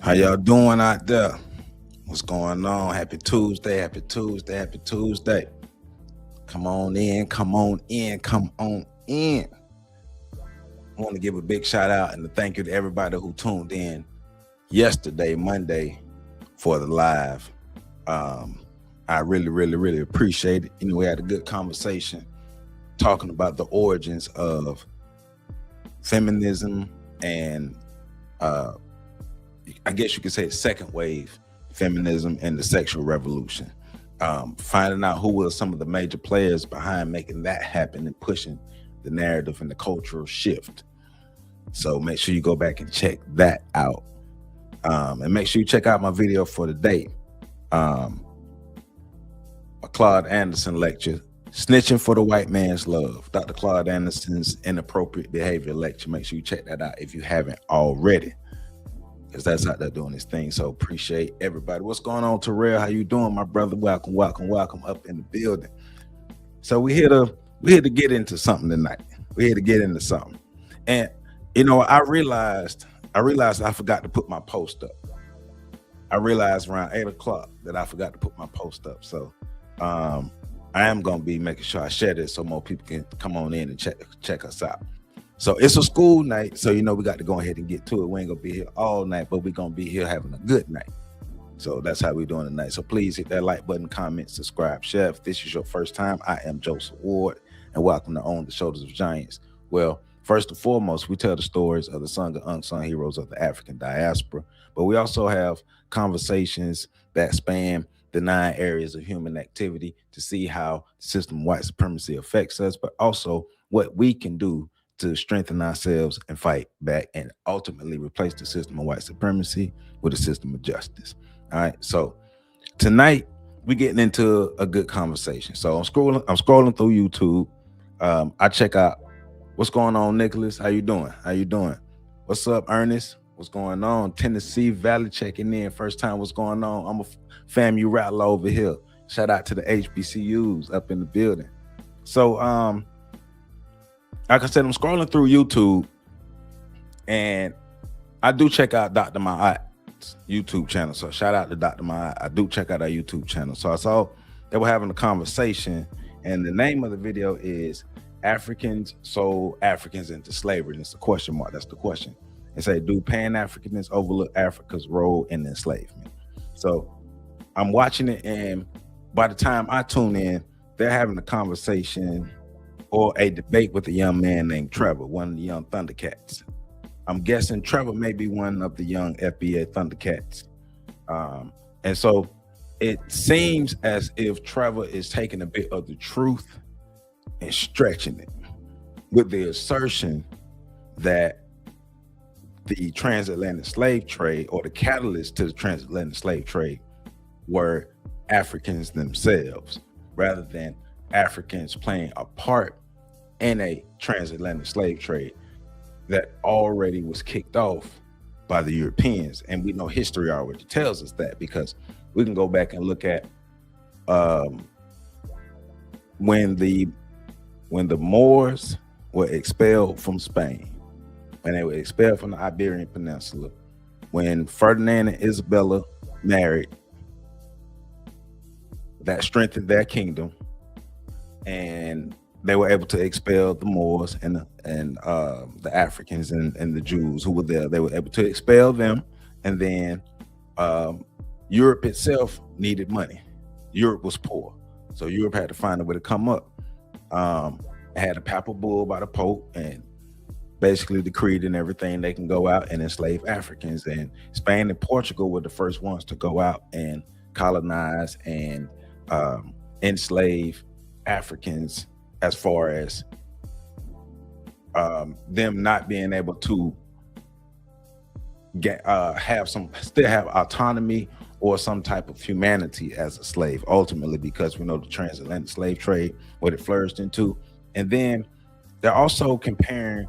How y'all doing out there? What's going on? Happy Tuesday, happy Tuesday, happy Tuesday. Come on in, come on in, come on in. I want to give a big shout out and a thank you to everybody who tuned in yesterday, Monday, for the live. I really appreciate it. You know, we had a good conversation talking about the origins of feminism and I guess you could say second wave feminism and the sexual revolution. Finding out who were some of the major players behind making that happen and pushing the narrative and the cultural shift. So make sure you go back and check that out. And make sure you check out my video for the day. A Claude Anderson lecture, Snitching for the White Man's Love. Dr. Claude Anderson's Inappropriate Behavior lecture. Make sure you check that out if you haven't already, because that's out there doing his thing. So appreciate everybody. What's going on, Terrell? How you doing, my brother? Welcome up in the building. So we're here to get into something tonight. We're here to get into something. And you know, I realized I forgot to put my post up. I realized around 8 o'clock that I forgot to put my post up. So I am gonna be making sure I share this so more people can come on in and check us out. So it's a school night, so you know we got to go ahead and get to it. We ain't gonna be here all night, but we're gonna be here having a good night. So that's how we're doing tonight. So please hit that like button, comment, subscribe, share. If this is your first time, I am Joseph Ward, and welcome to On the Shoulders of Giants. Well, first and foremost, we tell the stories of the sung and unsung heroes of the African diaspora, but we also have conversations that span the 9 areas of human activity to see how the system of white supremacy affects us, but also what we can do to strengthen ourselves and fight back and ultimately replace the system of white supremacy with a system of justice. All right. So tonight we're getting into a good conversation. So I'm scrolling through YouTube. I check out what's going on, Nicholas. How you doing? What's up, Ernest? What's going on? Tennessee Valley checking in. First time, what's going on? I'm a FAMU rattler over here. Shout out to the HBCUs up in the building. So like I said, I'm scrolling through YouTube and I do check out Dr. Ma'at's YouTube channel. So shout out to Dr. Ma'at. I do check out our YouTube channel. So I saw they were having a conversation, and the name of the video is Africans Sold Africans into Slavery. And it's a question mark. That's the question. It say, do Pan-Africanists overlook Africa's role in enslavement? So I'm watching it, and by the time I tune in, they're having a conversation or a debate with a young man named Trevor, one of the young Thundercats. I'm guessing Trevor may be one of the young FBA Thundercats. And so it seems as if Trevor is taking a bit of the truth and stretching it with the assertion that the transatlantic slave trade, or the catalyst to the transatlantic slave trade, were Africans themselves, rather than Africans playing a part in a transatlantic slave trade that already was kicked off by the Europeans. And we know history already tells us that, because we can go back and look at when the Moors were expelled from Spain, when they were expelled from the Iberian Peninsula, when Ferdinand and Isabella married, that strengthened their kingdom, and they were able to expel the Moors and the Africans and the Jews who were there. They were able to expel them, and then Europe itself needed money. Europe was poor, so Europe had to find a way to come up. It had a papal bull by the Pope, and basically decreed and everything they can go out and enslave Africans. And Spain and Portugal were the first ones to go out and colonize and enslave Africans, as far as them not being able to get still have autonomy or some type of humanity as a slave, ultimately, because we know the transatlantic slave trade, what it flourished into. And then they're also comparing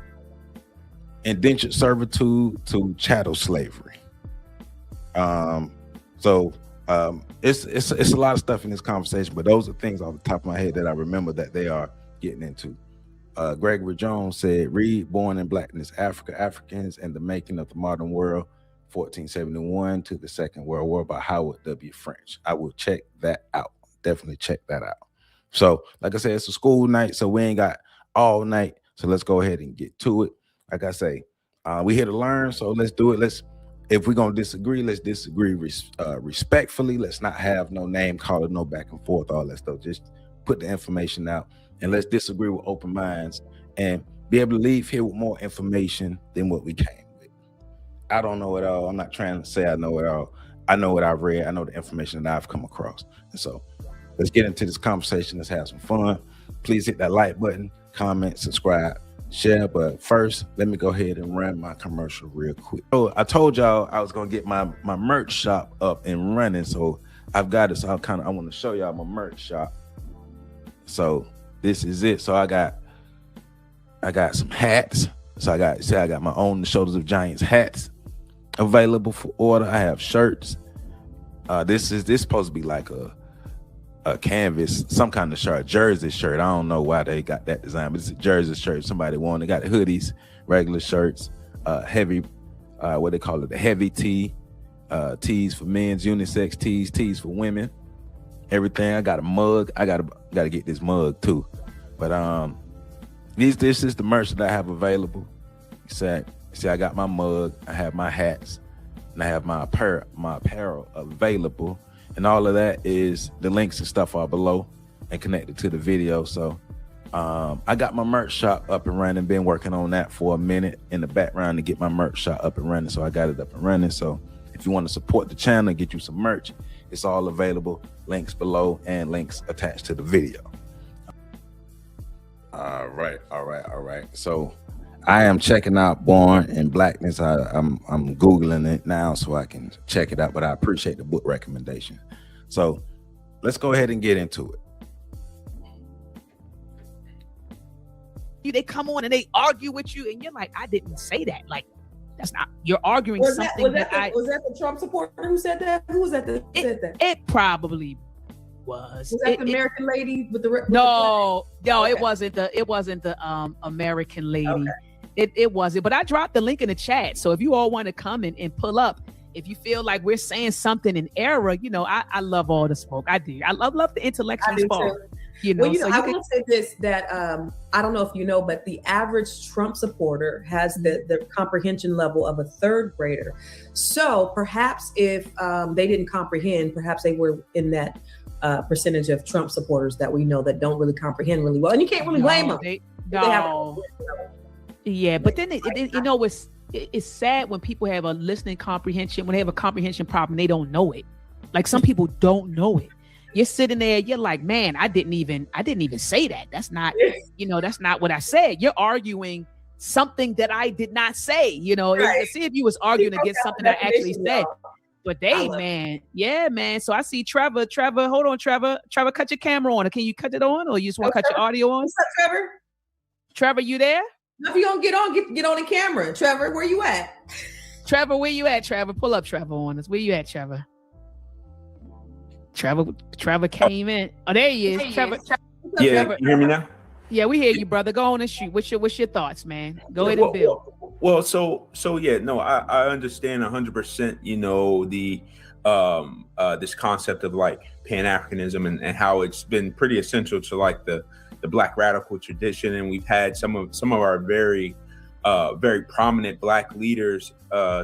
indentured servitude to chattel slavery. It's a lot of stuff in this conversation, but those are things off the top of my head that I remember that they are getting into. Gregory Jones said, read Born in Blackness, Africa, Africans, and the Making of the Modern World, 1471 to the Second World War by Howard W. French. I will check that out. Definitely check that out. So, like I said, it's a school night, so we ain't got all night. So let's go ahead and get to it. Like I say, we here to learn, so let's do it. If we're gonna disagree, let's disagree respectfully. Let's not have no name calling, no back and forth, all that stuff. Just put the information out, and let's disagree with open minds and be able to leave here with more information than what we came with. I don't know it all. I'm not trying to say I know it all. I know what I've read. I know the information that I've come across. And so let's get into this conversation. Let's have some fun. Please hit that like button, comment, subscribe, share. But first, let me go ahead and run my commercial real quick. So I told y'all I was gonna get my merch shop up and running. So I've got it. So I want to show y'all my merch shop. So this is it. So I got some hats. So I got my own The Shoulders of Giants hats available for order. I have shirts. This is supposed to be like a canvas, some kind of shirt, jersey shirt. I don't know why they got that design, but it's a jersey shirt. Somebody wanted. Got hoodies, regular shirts, heavy, what they call it, the heavy tee, tees for men's, unisex tees for women, everything. I got a mug. I gotta get this mug too. But this is the merch that I have available. See, I got my mug, I have my hats, and I have my apparel available. And all of that is, the links and stuff are below and connected to the video. So I got my merch shop up and running. Been working on that for a minute in the background to get my merch shop up and running. So I got it up and running. So if you want to support the channel, get you some merch, it's all available. Links below and links attached to the video. All right. So I am checking out Born in Blackness. I'm Googling it now so I can check it out, but I appreciate the book recommendation. So let's go ahead and get into it. They come on and they argue with you, and you're like, I didn't say that. Like, that's not, you're arguing was that the Trump supporter who said that? Who was that said that? It probably was. Was that the American lady with the No, okay. It wasn't the American lady. Okay. It wasn't, but I dropped the link in the chat. So if you all want to come and pull up, if you feel like we're saying something in error, I love all the smoke. I do. I love the intellectual spark. I will say this, that I don't know if you know, but the average Trump supporter has the comprehension level of a third grader. So perhaps if they didn't comprehend, perhaps they were in that percentage of Trump supporters that we know that don't really comprehend really well. And you can't really blame them. Yeah, but then it's sad when people have a listening comprehension. When they have a comprehension problem, they don't know it. Like, some people don't know it. You're sitting there, you're like, man, I didn't even say that. That's not, that's not what I said. You're arguing something that I did not say. Right. See if you was arguing against something I actually said. But man. So I see Trevor. Hold on, Trevor, cut your camera on. Can you cut it on, or you just want to cut your audio on? What's up, Trevor? Trevor, you there? If you don't get on the camera. Trevor, where you at? Trevor, where you at, Trevor? Pull up Trevor on us. Where you at, Trevor? Trevor came in. Oh, there he is. Trevor. Yeah, Trevor. You hear me now? Yeah, we hear you, brother. Go on and shoot. What's your thoughts, man? Go ahead and build. Well, so yeah, no, I understand 100%, the this concept of like Pan-Africanism and how it's been pretty essential to like the Black radical tradition, and we've had some of our very prominent Black leaders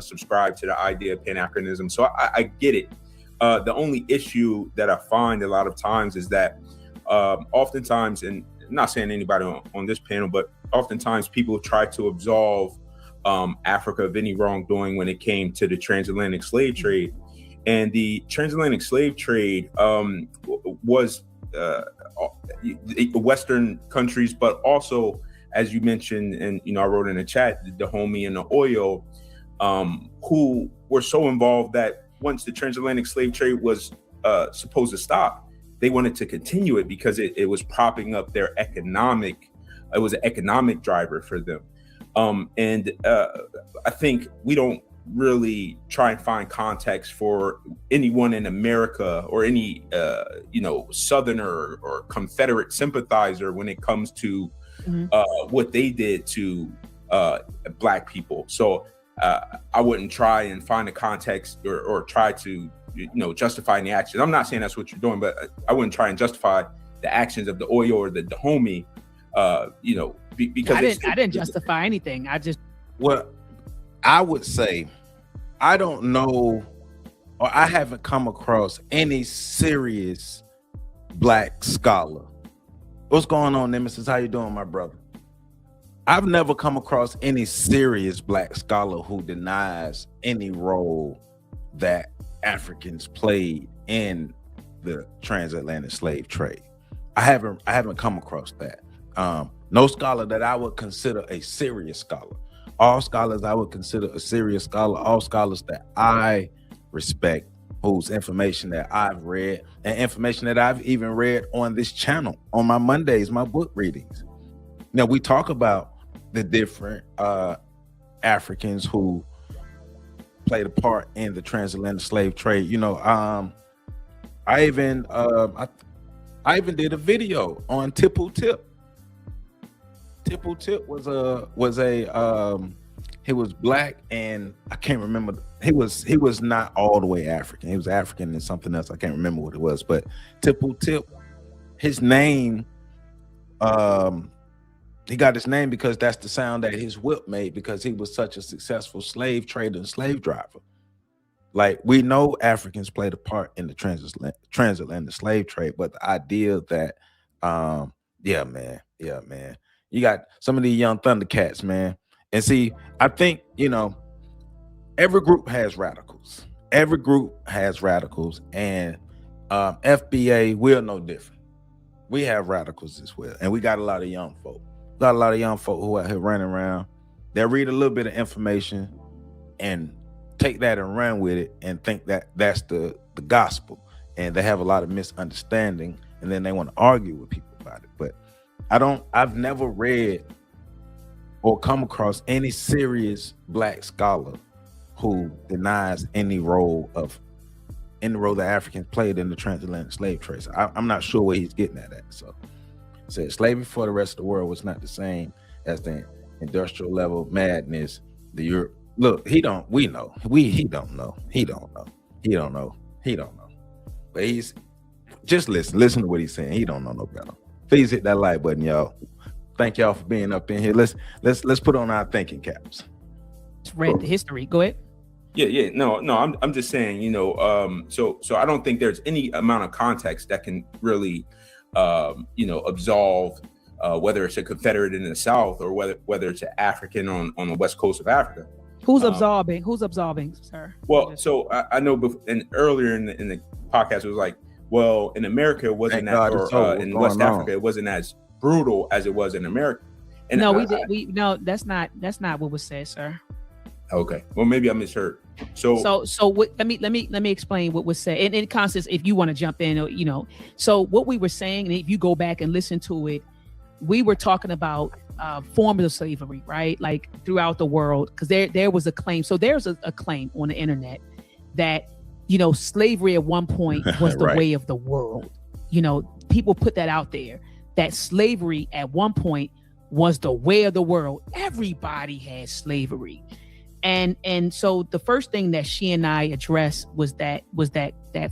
subscribe to the idea of Pan-Africanism. So I get it. The only issue that I find a lot of times is that oftentimes, and I'm not saying anybody on this panel, but oftentimes people try to absolve Africa of any wrongdoing when it came to the transatlantic slave trade. And the transatlantic slave trade was Western countries, but also, as you mentioned, and I wrote in the chat, the Dahomey and the oil, who were so involved that once the transatlantic slave trade was supposed to stop, they wanted to continue it because it was propping up their it was an economic driver for them. And I think we don't really try and find context for anyone in America or any Southerner or Confederate sympathizer when it comes to what they did to Black people. So I wouldn't try and find a context or try to, justify any actions. I'm not saying that's what you're doing, but I wouldn't try and justify the actions of the Oyo or the homie, because I didn't justify anything. Well, I would say I don't know, or I haven't come across any serious Black scholar. What's going on, Nemesis? How you doing, my brother? I've never come across any serious Black scholar who denies any role that Africans played in the transatlantic slave trade. I haven't come across that. No scholar that I would consider a serious scholar. All scholars I would consider a serious scholar. All scholars that I respect, whose information that I've read and information that I've even read on this channel on my Mondays, my book readings. Now we talk about the different Africans who played a part in the transatlantic slave trade. I even did a video on Tipple Tip. Tipple Tip was he was Black, and I can't remember. He was not all the way African. He was African and something else. I can't remember what it was. But Tipple Tip, his name, he got his name because that's the sound that his whip made, because he was such a successful slave trader and slave driver. Like, we know Africans played a part in the transatlantic slave trade, but the idea that, yeah, man, you got some of these young Thundercats, man. And see, I think, every group has radicals. Every group has radicals, and FBA, we're no different. We have radicals as well, and we got a lot of young folk. Got a lot of young folk who are out here running around. They read a little bit of information and take that and run with it and think that that's the gospel, and they have a lot of misunderstanding, and then they want to argue with people about it. But I've never read or come across any serious Black scholar who denies any role that Africans played in the transatlantic slave trade. So I'm not sure where he's getting at. So it said slavery for the rest of the world was not the same as the industrial level madness. The Europe. Look, he don't know. But he's just listen to what he's saying. He don't know no better. Please hit that like button, y'all. Thank y'all for being up in here. Let's put on our thinking caps. Let's read the history. Go ahead. Yeah. No. I'm just saying, so I don't think there's any amount of context that can really, absolve whether it's a Confederate in the South or whether it's an African on the west coast of Africa. Who's absolving? Who's absolving, sir? Well, so I know, and earlier in the podcast, it was like, well, in America, it wasn't in West Africa, it wasn't as brutal as it was in America. And no, that's not what was said, sir. Okay, well, maybe I misheard. So what, let me explain what was said. And in Constance, if you want to jump in, so what we were saying, and if you go back and listen to it, we were talking about forms of slavery, right? Like throughout the world, because there was a claim. So there's a claim on the internet that, slavery at one point was the right. way of the world. People put that out there, that slavery at one point was the way of the world. Everybody had slavery. And so the first thing that she and I addressed was that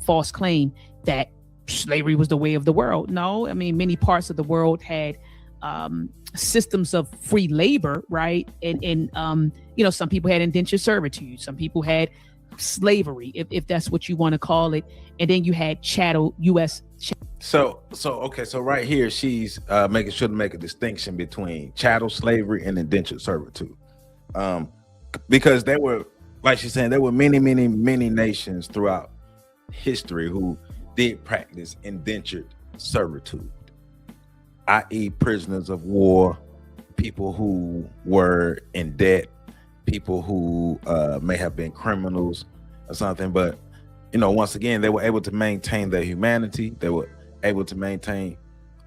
false claim that slavery was the way of the world. No, I mean, many parts of the world had systems of free labor, right? And some people had indentured servitude, some people had slavery, if that's what you want to call it, and then you had chattel U.S. So right here she's making sure to make a distinction between chattel slavery and indentured servitude, because there were, like she's saying, there were many nations throughout history who did practice indentured servitude, i.e. prisoners of war, people who were in debt, people who may have been criminals or something. But, once again, they were able to maintain their humanity. They were able to maintain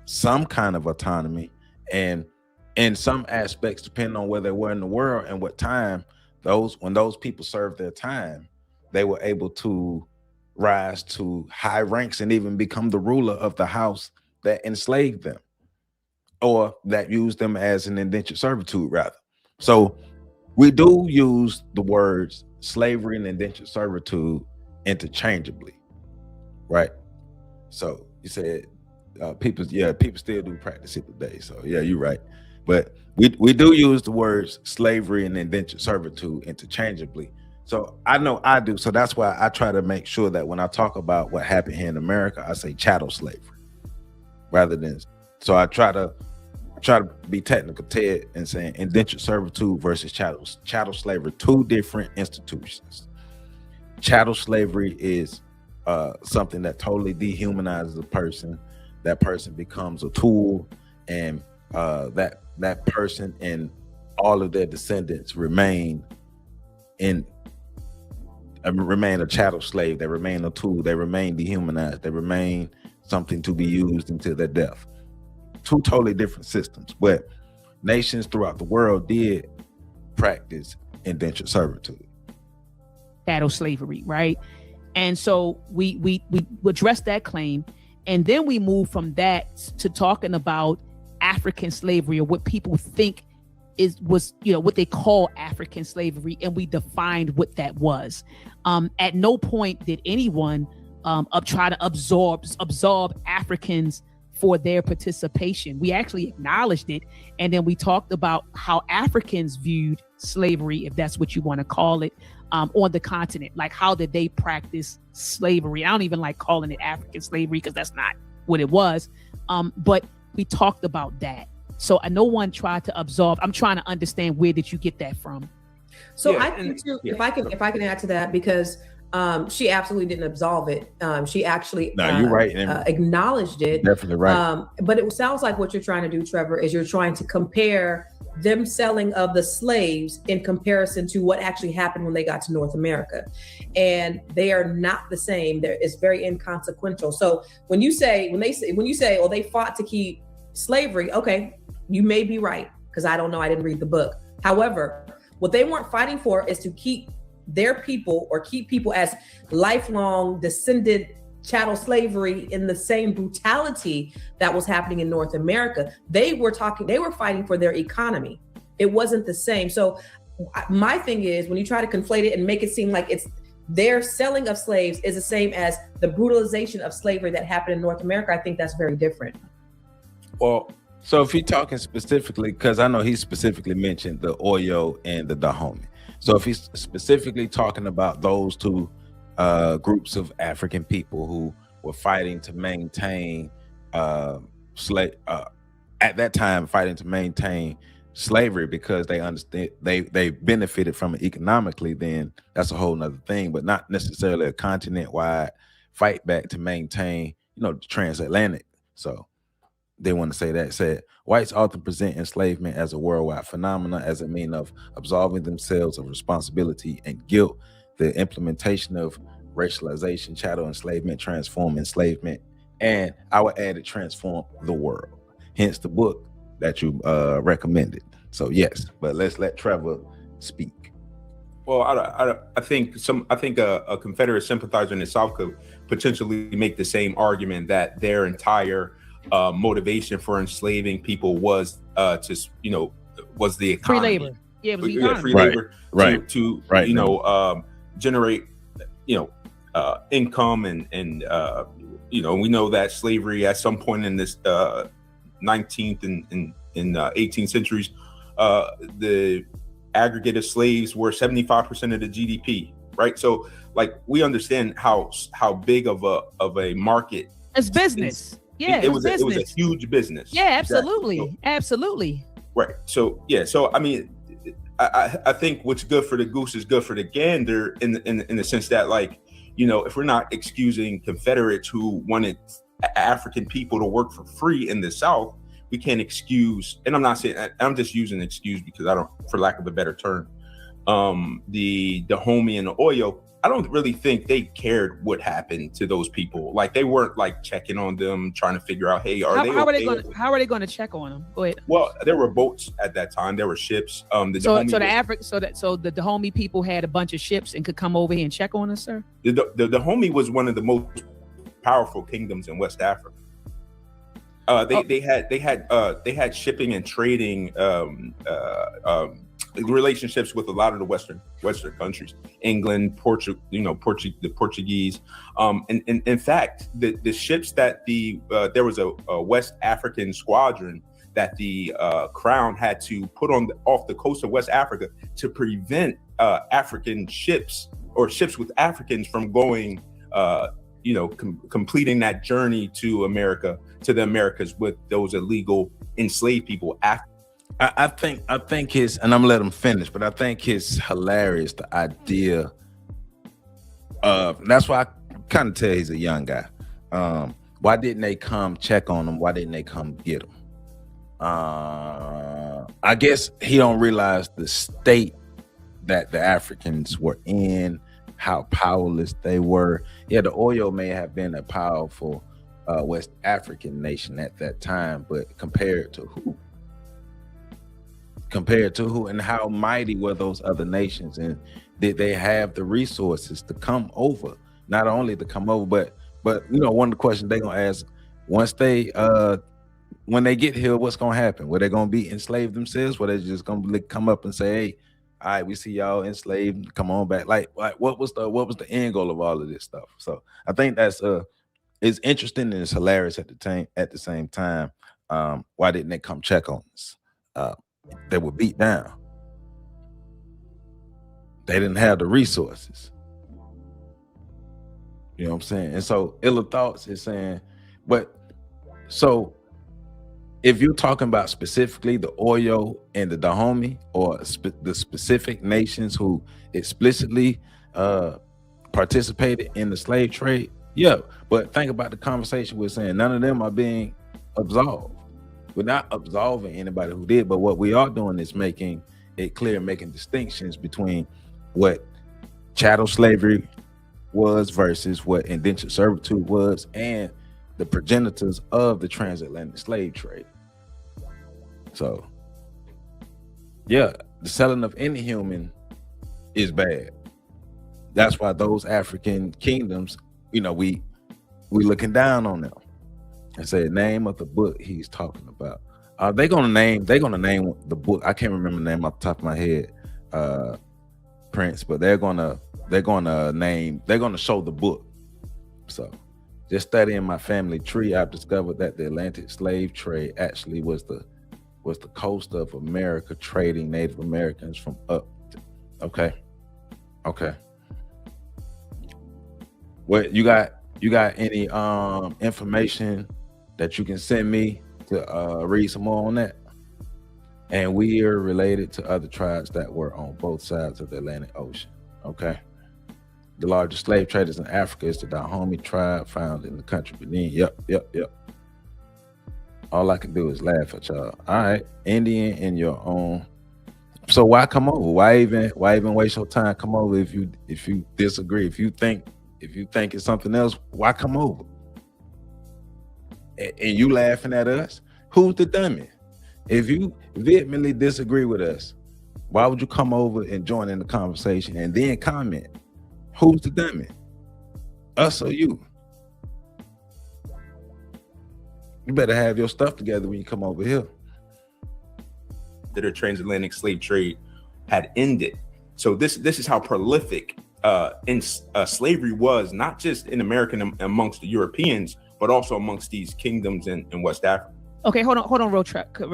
some kind of autonomy. And in some aspects, depending on where they were in the world and what time, when those people served their time, they were able to rise to high ranks and even become the ruler of the house that enslaved them, or that used them as an indentured servitude, rather. So We do use the words slavery and indentured servitude interchangeably, right? So you said people still do practice it today. So yeah, you're right. But we do use the words slavery and indentured servitude interchangeably. So I know I do. So that's why I try to make sure that when I talk about what happened here in America, I say chattel slavery rather than. So I try to be technical, Ted, and saying indentured servitude versus chattel slavery, two different institutions. Chattel slavery is something that totally dehumanizes a person. That person becomes a tool, and that person and all of their descendants remain a chattel slave. They remain a tool. They remain dehumanized. They remain something to be used until their death. Two totally different systems, but nations throughout the world did practice indentured servitude, chattel slavery, right? And so we address that claim, and then we move from that to talking about African slavery, or what people think was what they call African slavery, and we defined what that was. At no point did anyone try to absorb Africans for their participation. We actually acknowledged it, and then we talked about how Africans viewed slavery, if that's what you want to call it, on the continent. Like, how did they practice slavery? I don't even like calling it African slavery because that's not what it was. But we talked about that. So no one tried to absorb. I'm trying to understand, where did you get that from? So I think too, if I can add to that, because she absolutely didn't absolve it. She actually you're right, acknowledged it. Definitely right. But it sounds like what you're trying to do, Trevor, is you're trying to compare them selling of the slaves in comparison to what actually happened when they got to North America. And they are not the same. It's very inconsequential. So when you say, oh, they fought to keep slavery, okay, you may be right, because I don't know, I didn't read the book. However, what they weren't fighting for is to keep their people, or keep people as lifelong descended chattel slavery in the same brutality that was happening in North America. They were fighting for their economy. It wasn't the same. So my thing is, when you try to conflate it and make it seem like it's their selling of slaves is the same as the brutalization of slavery that happened in North America, I think that's very different. Well, so if you're talking specifically, because I know he specifically mentioned the Oyo and the Dahomey. So if he's specifically talking about those two groups of African people who were fighting to maintain at that time, fighting to maintain slavery because they understand they benefited from it economically, then that's a whole nother thing, but not necessarily a continent-wide fight back to maintain, the transatlantic. So they want to say that. Said whites often present enslavement as a worldwide phenomenon, as a mean of absolving themselves of responsibility and guilt. The implementation of racialization, chattel enslavement, transform enslavement, and I would add it, transform the world. Hence the book that you recommended. So yes, but let's let Trevor speak. Well, I think a Confederate sympathizer in the South could potentially make the same argument that their entire motivation for enslaving people was was the economy. Free labor. Yeah, it was the economy. Free labor to right. Generate income and we know that slavery at some point in this 19th and 18th centuries, the aggregate of slaves were 75% of the GDP, right? So like we understand how big of a market it's business. It was a huge business. Yeah, absolutely. Exactly. Absolutely. Right. So I mean, I think what's good for the goose is good for the gander in the sense that, like, if we're not excusing Confederates who wanted African people to work for free in the South, we can't excuse, and I'm not saying, I'm just using excuse because I don't, for lack of a better term, the Dahomey and the Oyo, I don't really think they cared what happened to those people. Like, they weren't like checking on them, trying to figure out, hey, how are they going to check on them? Go ahead. Well, there were boats at that time. There were ships. The Dahomey people had a bunch of ships and could come over here and check on us, sir. The Dahomey was one of the most powerful kingdoms in West Africa. They had shipping and trading relationships with a lot of the Western countries, England, Portugal, the Portuguese. And in fact, the ships that there was a West African squadron that the Crown had to put off the coast of West Africa to prevent African ships or ships with Africans from going, completing that journey to the Americas with those illegal enslaved people. I think it's, and I'm gonna let him finish, but I think it's hilarious, the idea of, that's why I kind of tell he's a young guy. Why didn't they come check on him? Why didn't they come get him? I guess he don't realize the state that the Africans were in, how powerless they were. Yeah, the Oyo may have been a powerful West African nation at that time, but compared to who? And how mighty were those other nations, and did they have the resources to come over? Not only to come over, but one of the questions they're gonna ask once they when they get here, what's gonna happen? Were they gonna be enslaved themselves? Were they just gonna come up and say, hey, all right, we see y'all enslaved, come on back? Like what was the end goal of all of this stuff? So I think that's it's interesting and it's hilarious at the same time. Why didn't they come check on us? They were beat down. They didn't have the resources. You know what I'm saying? And so Illa Thoughts is saying, but so if you're talking about specifically the Oyo and the Dahomey, or the specific nations who explicitly participated in the slave trade, yeah. But think about the conversation we're saying. None of them are being absolved. We're not absolving anybody who did, but what we are doing is making it clear, making distinctions between what chattel slavery was versus what indentured servitude was, and the progenitors of the transatlantic slave trade. So, yeah, the selling of any human is bad. That's why those African kingdoms, we looking down on them. And say the name of the book he's talking about. They're gonna name the book. I can't remember the name off the top of my head, Prince, but they're gonna show the book. So just studying my family tree, I've discovered that the Atlantic slave trade actually was the coast of America trading Native Americans from up. Okay. What you got any information that you can send me to read some more on that? And we are related to other tribes that were on both sides of the Atlantic Ocean. Okay. The largest slave traders in Africa is the Dahomey tribe found in the country Benin. Yep. All I can do is laugh at y'all. All right, Indian in your own. So why come over? Why even waste your time? Come over if you disagree. If you think it's something else, why come over? And you laughing at us? Who's the dummy? If you vehemently disagree with us, why would you come over and join in the conversation and then comment? Who's the dummy? Us or you? You better have your stuff together when you come over here. The transatlantic slave trade had ended. So this is how prolific slavery was, not just in America and amongst the Europeans, but also amongst these kingdoms in West Africa. Okay, hold on real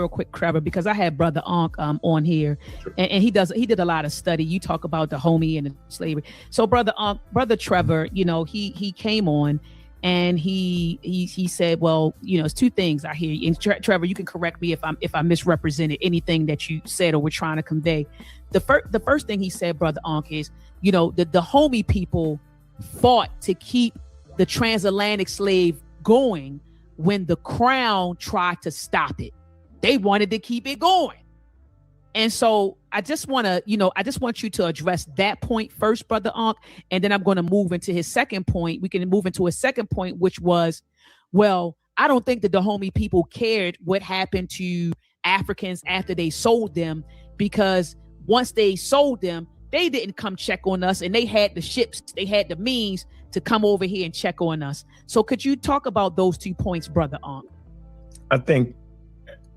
quick, Trevor, because I had Brother Ankh on here, and he did a lot of study. You talk about the Dahomey and the slavery. So Brother Trevor, he came on and he said, well, it's two things I hear you. And Trevor, you can correct me if I misrepresented anything that you said or were trying to convey. The first thing he said, Brother Ankh, is the Dahomey people fought to keep the transatlantic slave going when the crown tried to stop it. They wanted to keep it going. And so I just want you to address that point first, Brother Ankh, and then I'm going to move into his second point. We can move into his second point, which was, well, I don't think the Dahomey people cared what happened to Africans after they sold them, because once they sold them, they didn't come check on us, and they had the ships, they had the means to come over here and check on us. So could you talk about those 2 points, Brother Ankh? I think,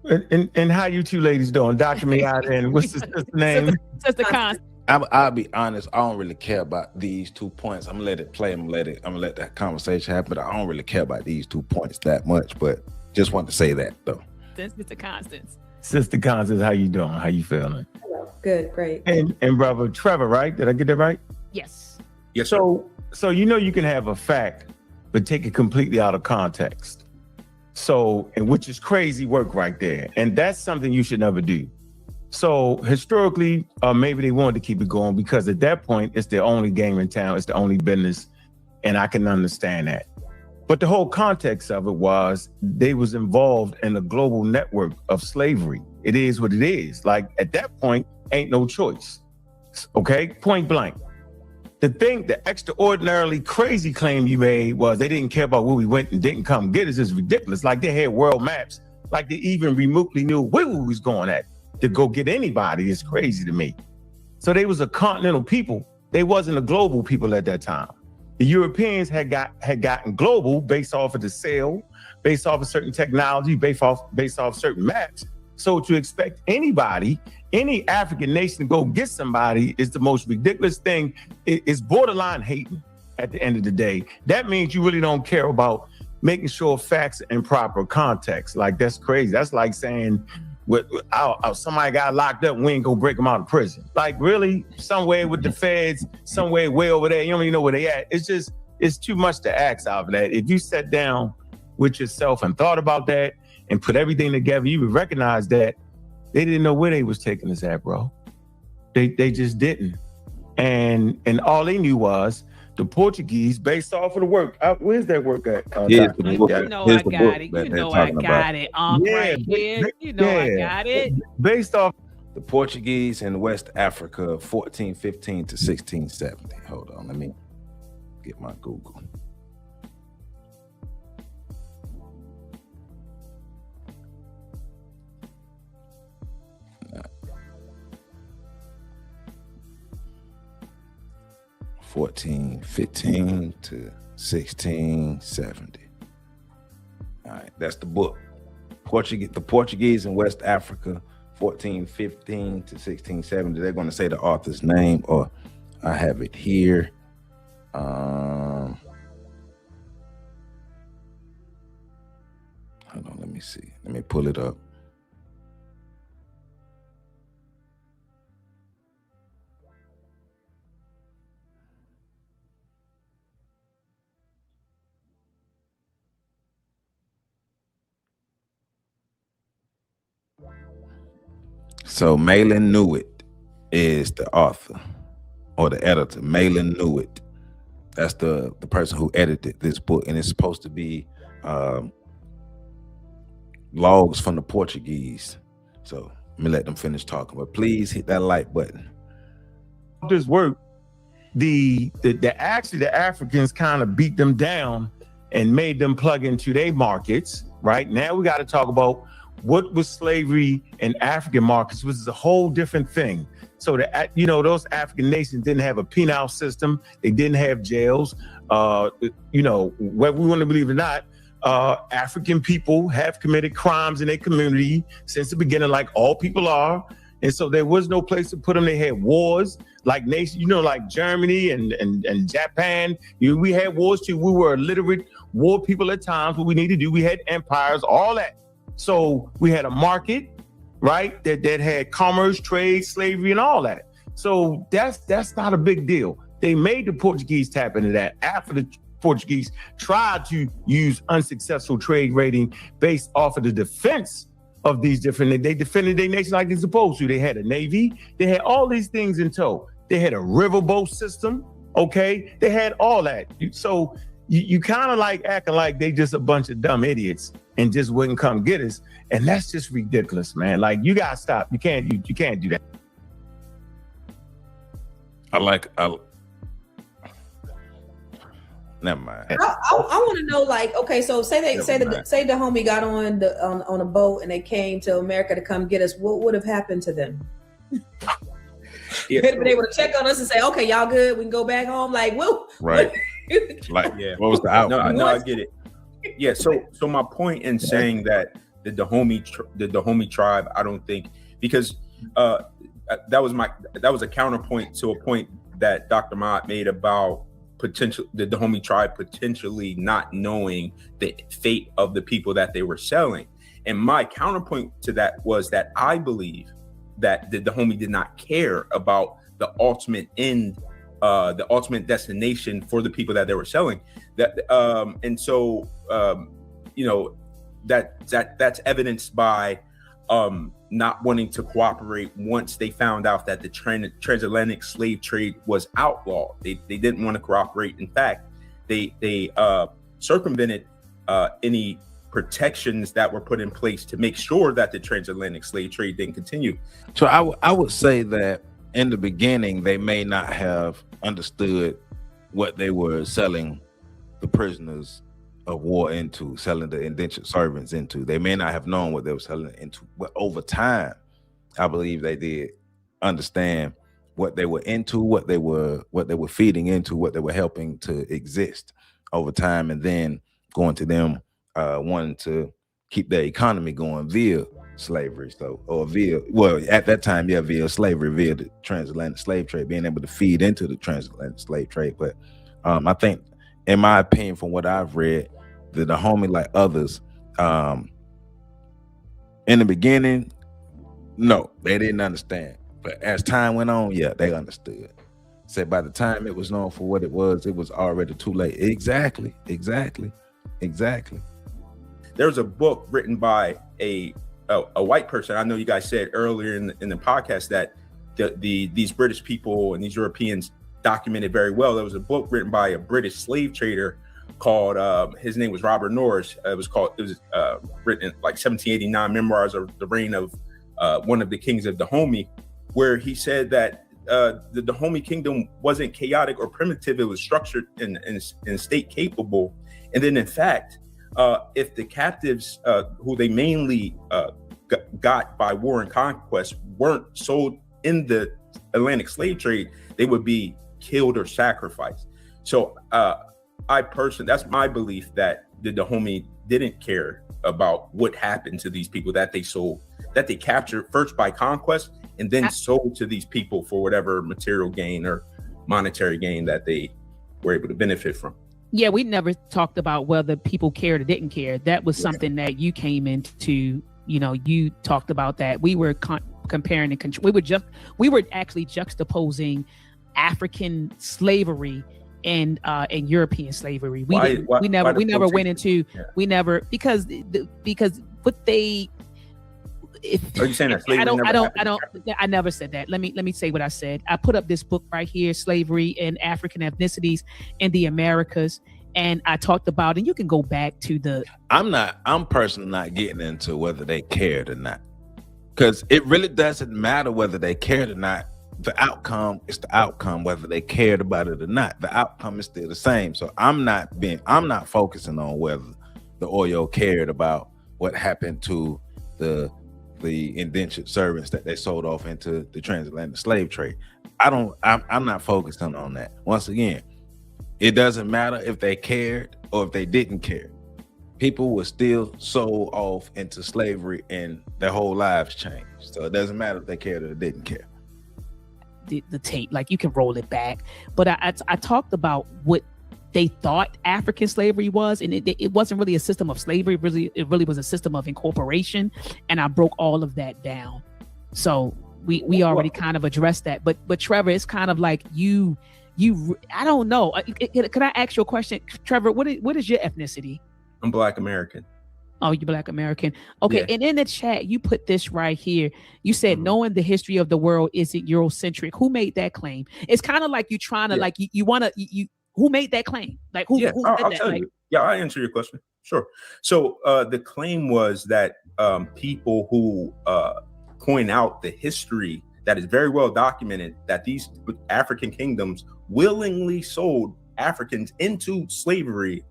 and how you two ladies doing? Dr. Miata and what's the sister name? Sister Constance. I'll be honest. I don't really care about these 2 points. I'm gonna let it play. I'm gonna let that conversation happen. But I don't really care about these 2 points that much. But just want to say that though. Sister Constance. Sister Constance, how you doing? How you feeling? Hello. Good, great. And brother Trevor, right? Did I get that right? Yes. Yes, sir. So you can have a fact, but take it completely out of context. So, and which is crazy work right there. And that's something you should never do. So historically, maybe they wanted to keep it going because at that point, it's the only game in town. It's the only business. And I can understand that. But the whole context of it was they was involved in a global network of slavery. It is what it is. Like at that point, ain't no choice. Okay, point blank. The extraordinarily crazy claim you made was they didn't care about where we went and didn't come get us is ridiculous. Like they had world maps, like they even remotely knew where we was going at to go get anybody. It's crazy to me. So they was a continental people. They wasn't a global people at that time. The Europeans had gotten global based off of the sale, based off of certain technology, based off certain maps. So to expect anybody, any African nation to go get somebody is the most ridiculous thing. It's borderline hating at the end of the day. That means you really don't care about making sure facts are in proper context. Like that's crazy. That's like saying, somebody got locked up and we ain't gonna break them out of prison. Like really, somewhere with the feds, somewhere way over there, you don't even know where they at. It's too much to ask out of that. If you sat down with yourself and thought about that and put everything together, you would recognize that they didn't know where they was taking us at, bro. They just didn't. And all they knew was the Portuguese, based off of the work. Where's that work at? Here's the book. You know Here's I the got book it. that You they're know I talking got about. it. Yeah, Right here. You know I got it. Based off The Portuguese in West Africa, 1415 to 1670. Hold on, let me get my Google. Uh, 1415 to 1670. All right, that's the book. The Portuguese in West Africa, 1415 to 1670. They're going to say the author's name, or I have it here. Hold on, let me see. Let me pull it up. So Malin Newitt is the author or the editor. Malin Newitt. That's the person who edited this book, and it's supposed to be logs from the Portuguese. So let me let them finish talking. But please hit that like button. this work, the Africans kind of beat them down and made them plug into their markets. Right now, we got to talk about what was slavery in African markets, which is a whole different thing. So that, you know, those African nations didn't have a penal system. They didn't have jails. You know, whether we want to believe it or not, African people have committed crimes in their community since the beginning, like all people are. And so there was no place to put them. They had wars, like nations, you know, like Germany and Japan. We had wars too. We were illiterate war people at times. What we need to do, we had empires, all that. So we had a market, right, that had commerce, trade, slavery, and all that. So that's not a big deal. They made the Portuguese tap into that after the Portuguese tried to use unsuccessful trade raiding based off of the defense of these different, they defended their nation like they're supposed to. They had a navy, they had all these things in tow. They had a riverboat system, okay? They had all that. So you kind of like acting like they just a bunch of dumb idiots and just wouldn't come get us. And that's just ridiculous, man. Like, you gotta stop. You can't do that. Never mind. I want to know, like, okay, so say the homie got on a boat and they came to America to come get us. What would have happened to them? Yeah. They'd been able to check on us and say, "Okay, y'all good? We can go back home." Like, whoa, Right. Like, Yeah. what was the outcome? No, I get it. Yeah. So my point in saying that the Dahomey tribe. I don't think, because that was a counterpoint to a point that Dr. Mott made about the Dahomey tribe potentially not knowing the fate of the people that they were selling. And my counterpoint to that was that I believe that the Dahomey did not care about the ultimate end, the ultimate destination for the people that they were selling. And so that's evidenced by not wanting to cooperate once they found out that the transatlantic slave trade was outlawed. They didn't want to cooperate. In fact, they circumvented any protections that were put in place to make sure that the transatlantic slave trade didn't continue. So I would say that in the beginning, they may not have understood what they were selling the prisoners of war into, selling the indentured servants into. They may not have known what they were selling into, but over time, I believe they did understand what they were into, what they were feeding into, what they were helping to exist over time, and then going to them wanting to keep their economy going via slavery. So, or at that time, via slavery, via the transatlantic slave trade, being able to feed into the transatlantic slave trade. But I think, in my opinion, from what I've read, the Dahomey, like others, in the beginning, no, they didn't understand. But as time went on, they understood. So by the time it was known for what it was already too late. Exactly. There's a book written by a white person. I know you guys said earlier in the podcast that these British people and these Europeans documented very well. There was a book written by a British slave trader called, his name was Robert Norris. It was written in like 1789, Memoirs of the Reign of one of the Kings of Dahomey, where he said that the Dahomey kingdom wasn't chaotic or primitive. It was structured and state capable. And then in fact, if the captives who they mainly got by war and conquest weren't sold in the Atlantic slave trade, they would be killed or sacrificed. So that's my belief, that the Dahomey didn't care about what happened to these people that they sold, that they captured first by conquest and then sold to these people for whatever material gain or monetary gain that they were able to benefit from. Yeah, we never talked about whether people cared or didn't care. That was something that you came into, you talked about that. We were comparing and we were actually juxtaposing African slavery and European slavery. Because what they, are you saying that slavery I never said that. Let me say what I said. I put up this book right here, Slavery and African Ethnicities in the Americas, and I talked about, and you can go back to I'm personally not getting into whether they cared or not, because it really doesn't matter whether they cared or not. The outcome is the outcome, whether they cared about it or not. The outcome is still the same. So I'm not focusing on whether the Oyo cared about what happened to the indentured servants that they sold off into the transatlantic slave trade. I'm not focusing on that. Once again, it doesn't matter if they cared or if they didn't care. People were still sold off into slavery and their whole lives changed. So it doesn't matter if they cared or didn't care. The tape, like you can roll it back, but I talked about what they thought African slavery was, and it wasn't really a system of slavery. It really was a system of incorporation, and I broke all of that down. So we already kind of addressed that, but Trevor, it's kind of like you I don't know. Could I ask you a question, Trevor? What is your ethnicity? I'm Black American. Oh, you're Black American. Okay. Yeah. And in the chat, you put this right here. You said, knowing the history of the world isn't Eurocentric. Who made that claim? It's kind of like you trying to who made that claim? Like who said I'll that? tell you. Yeah, I'll answer your question. Sure. So the claim was that people who point out the history that is very well documented, that these African kingdoms willingly sold Africans into slavery.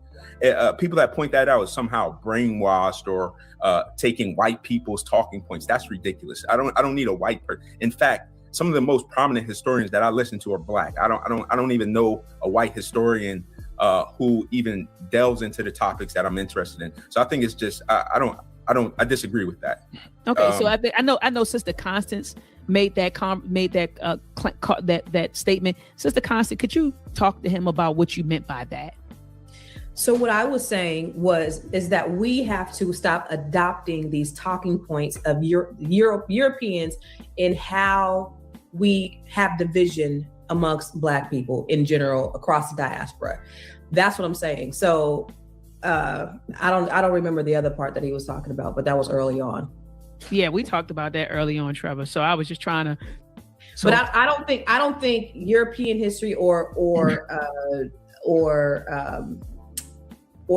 People that point that out is somehow brainwashed or taking white people's talking points. That's ridiculous. I don't need a white person. In fact, some of the most prominent historians that I listen to are Black. I don't even know a white historian who even delves into the topics that I'm interested in. So I think it's just I I disagree with that. Okay, so I know Sister Constance made that that statement. Sister Constance, could you talk to him about what you meant by that? So what I was saying is that we have to stop adopting these talking points of Europeans in how we have division amongst Black people in general across the diaspora. That's what I'm saying. So I don't remember the other part that he was talking about, but that was early on. Yeah, we talked about that early on, Trevor. So I was just trying to. But I don't think European history or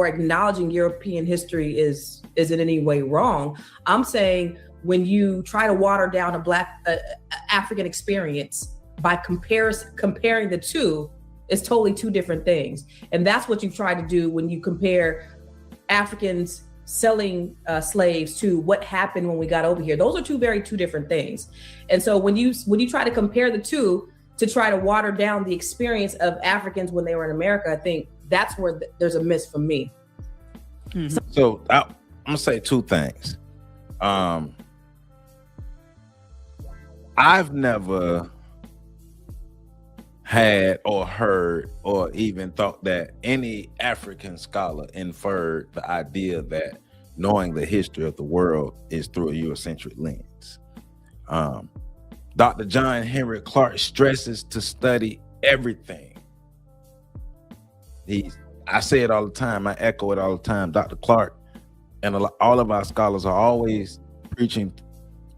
acknowledging European history is in any way wrong. I'm saying when you try to water down a Black African experience by comparing the two, it's totally two different things. And that's what you try to do when you compare Africans selling slaves to what happened when we got over here. Those are two different things. And so when you try to compare the two to try to water down the experience of Africans when they were in America, I think that's where there's a miss for me. Mm-hmm. So I'm gonna say two things. I've never had or heard or even thought that any African scholar inferred the idea that knowing the history of the world is through a Eurocentric lens. Dr. John Henry Clarke stresses to study everything. I say it all the time, I echo it all the time. Dr. Clarke and all of our scholars are always preaching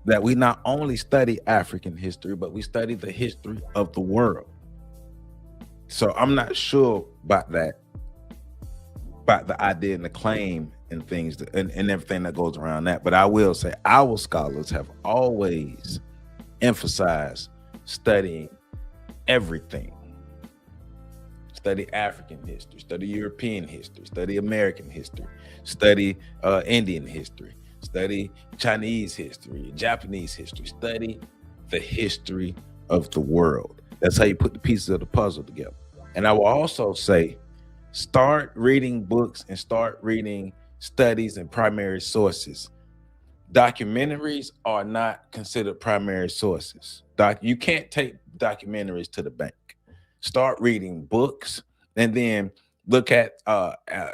that we not only study African history, but we study the history of the world. So I'm not sure about that, about the idea and the claim and things and everything that goes around that. But I will say our scholars have always emphasized studying everything. Study African history, study European history, study American history, study Indian history, study Chinese history, Japanese history, study the history of the world. That's how you put the pieces of the puzzle together. And I will also say, start reading books and start reading studies and primary sources. Documentaries are not considered primary sources. You can't take documentaries to the bank. Start reading books and then look at,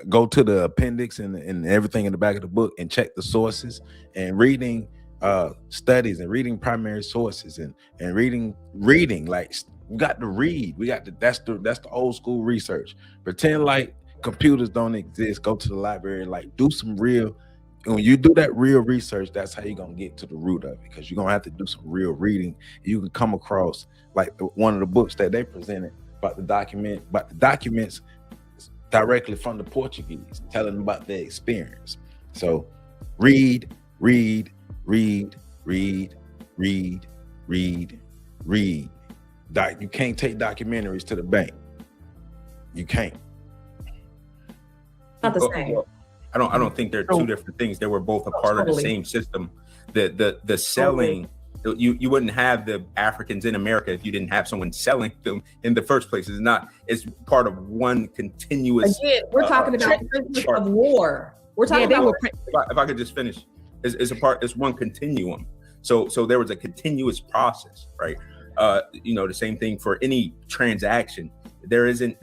go to the appendix and everything in the back of the book and check the sources, and reading studies and reading primary sources and reading like we got to read. That's the old school research. Pretend like computers don't exist. Go to the library, like do some real. When you do that real research, that's how you're gonna get to the root of it, because you're gonna have to do some real reading. You can come across like one of the books that they presented about the documents directly from the Portuguese, telling them about their experience. So read. You can't take documentaries to the bank. You can't. Not the same. I don't think they're two different things. They were both a part of the same system. The selling, you wouldn't have the Africans in America if you didn't have someone selling them in the first place. It's part of one continuous. Again, we're talking about prisoners of war. We're talking about. If I could just finish, it's one continuum. So there was a continuous process, right? The same thing for any transaction. There isn't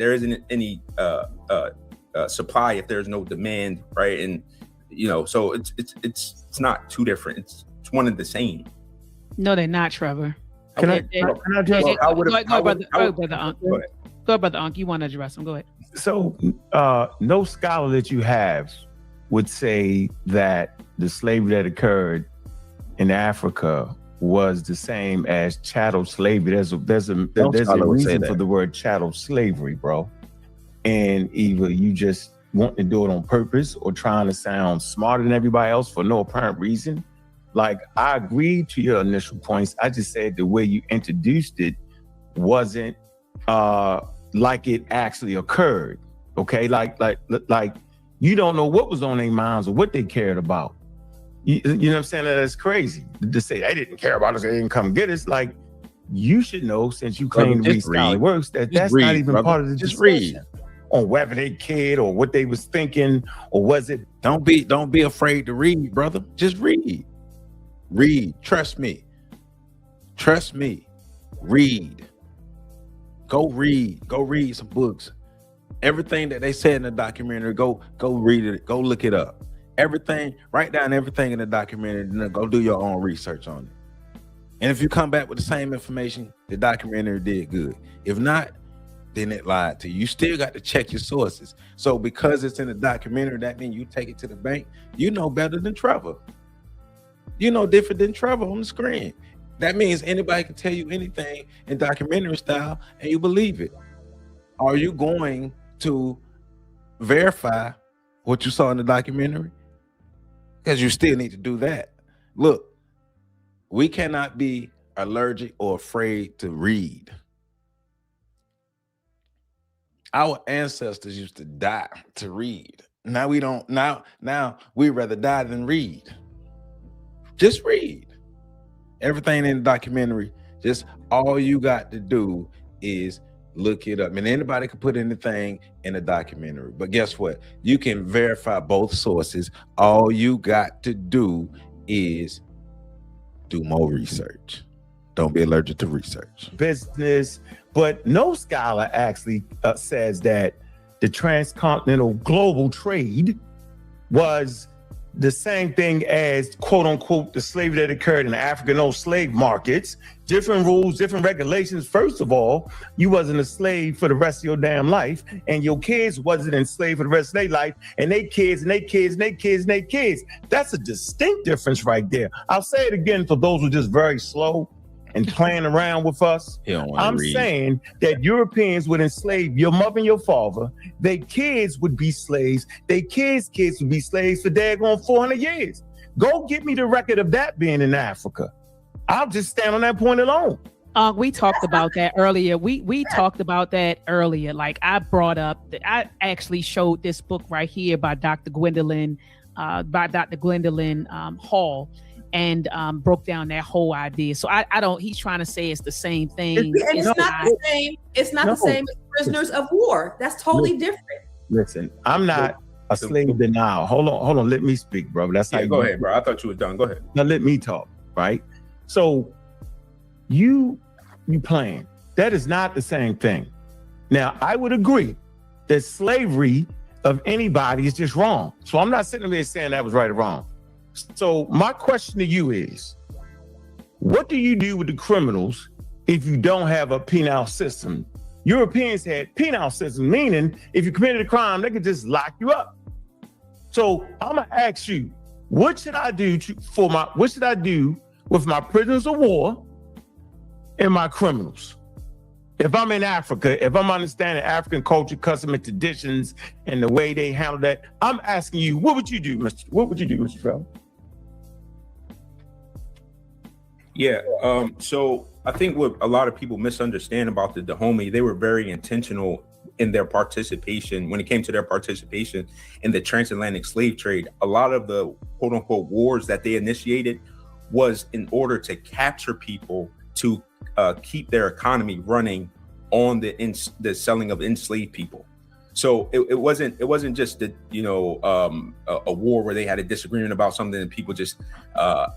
any supply if there's no demand, right? And so it's not two different. It's one and the same. No, they're not, Trevor. Can I just go, Brother Unc. You want to address them? Go ahead. So no scholar that you have would say that the slavery that occurred in Africa was the same as chattel slavery. There's a reason for the word chattel slavery, bro. And either you just want to do it on purpose or trying to sound smarter than everybody else for no apparent reason. Like, I agreed to your initial points. I just said the way you introduced it wasn't like it actually occurred. Okay, like you don't know what was on their minds or what they cared about. You know what I'm saying? That's crazy to say they didn't care about us, they didn't come get us. Like, you should know, since you claim to read scholarly works, that's not even part of the discussion. on whether they cared or what they was thinking, or was it? Don't be afraid to read, brother. Just read. Trust me. Read. Go read some books. Everything that they said in the documentary, go read it. Go look it up. Everything, write down everything in the documentary, and then go do your own research on it. And if you come back with the same information, the documentary did good. If not, then it lied to you. You still got to check your sources. So because it's in the documentary, that means you take it to the bank. You know better than Trevor. You know different than Trevor on the screen. That means anybody can tell you anything in documentary style and you believe it. Are you going to verify what you saw in the documentary? Because you still need to do that. Look, we cannot be allergic or afraid to read. Our ancestors used to die to read. Now we don't. Now we rather die than read. Just read. Everything in the documentary, just all you got to do is look it up. And anybody can put anything in a documentary. But guess what? You can verify both sources. All you got to do is do more research. Don't be allergic to research. Business, but no scholar actually says that the transcontinental global trade was the same thing as, quote unquote, the slavery that occurred in the African slave markets. Different rules, different regulations. First of all, you wasn't a slave for the rest of your damn life, and your kids wasn't enslaved for the rest of their life, and they kids, and they kids, and they kids, and they kids. That's a distinct difference right there. I'll say it again for those who are just very slow and playing around with us. I'm saying that Europeans would enslave your mother and your father. Their kids would be slaves. Their kids' kids would be slaves for daggone 400 years. Go get me the record of that being in Africa. I'll just stand on that point alone. We talked about that earlier. We talked about that earlier. Like I brought up, I actually showed this book right here by Dr. Gwendolyn Hall. And broke down that whole idea. So I don't. He's trying to say it's the same thing. It's not the same. It's not the same as prisoners of war. That's totally different. Listen, I'm not a slave denial. Hold on. Let me speak, bro. That's how. Go ahead, bro. I thought you were done. Go ahead. Now let me talk. Right. So you playing. That is not the same thing. Now I would agree that slavery of anybody is just wrong. So I'm not sitting there saying that was right or wrong. So my question to you is, what do you do with the criminals if you don't have a penal system? Europeans had penal system, meaning if you committed a crime, they could just lock you up. So I'm gonna ask you, what should I do with my prisoners of war and my criminals? If I'm in Africa, if I'm understanding African culture, custom, and traditions, and the way they handle that, I'm asking you, what would you do, Mr. Trevor? Yeah. So I think what a lot of people misunderstand about the Dahomey, they were very intentional in their participation when it came to their participation in the transatlantic slave trade. A lot of the quote unquote wars that they initiated was in order to capture people to keep their economy running on the selling of enslaved people. So it wasn't just a war where they had a disagreement about something and people just I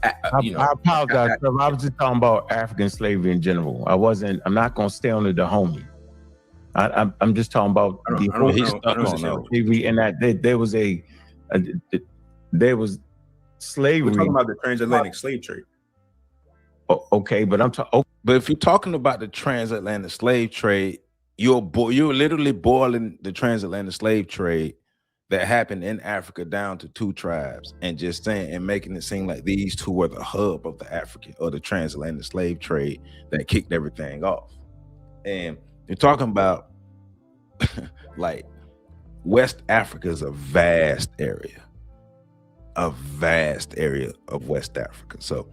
apologize. I was just talking about African slavery in general. I'm not going to stay on the Dahomey. I'm just talking about slavery, and that there was slavery. We're talking about the transatlantic slave trade. Okay, but but if you're talking about the transatlantic slave trade, you're literally boiling the transatlantic slave trade that happened in Africa down to two tribes, and just saying and making it seem like these two were the hub of the African or the transatlantic slave trade that kicked everything off. And you're talking about like West Africa is a vast area of West Africa. So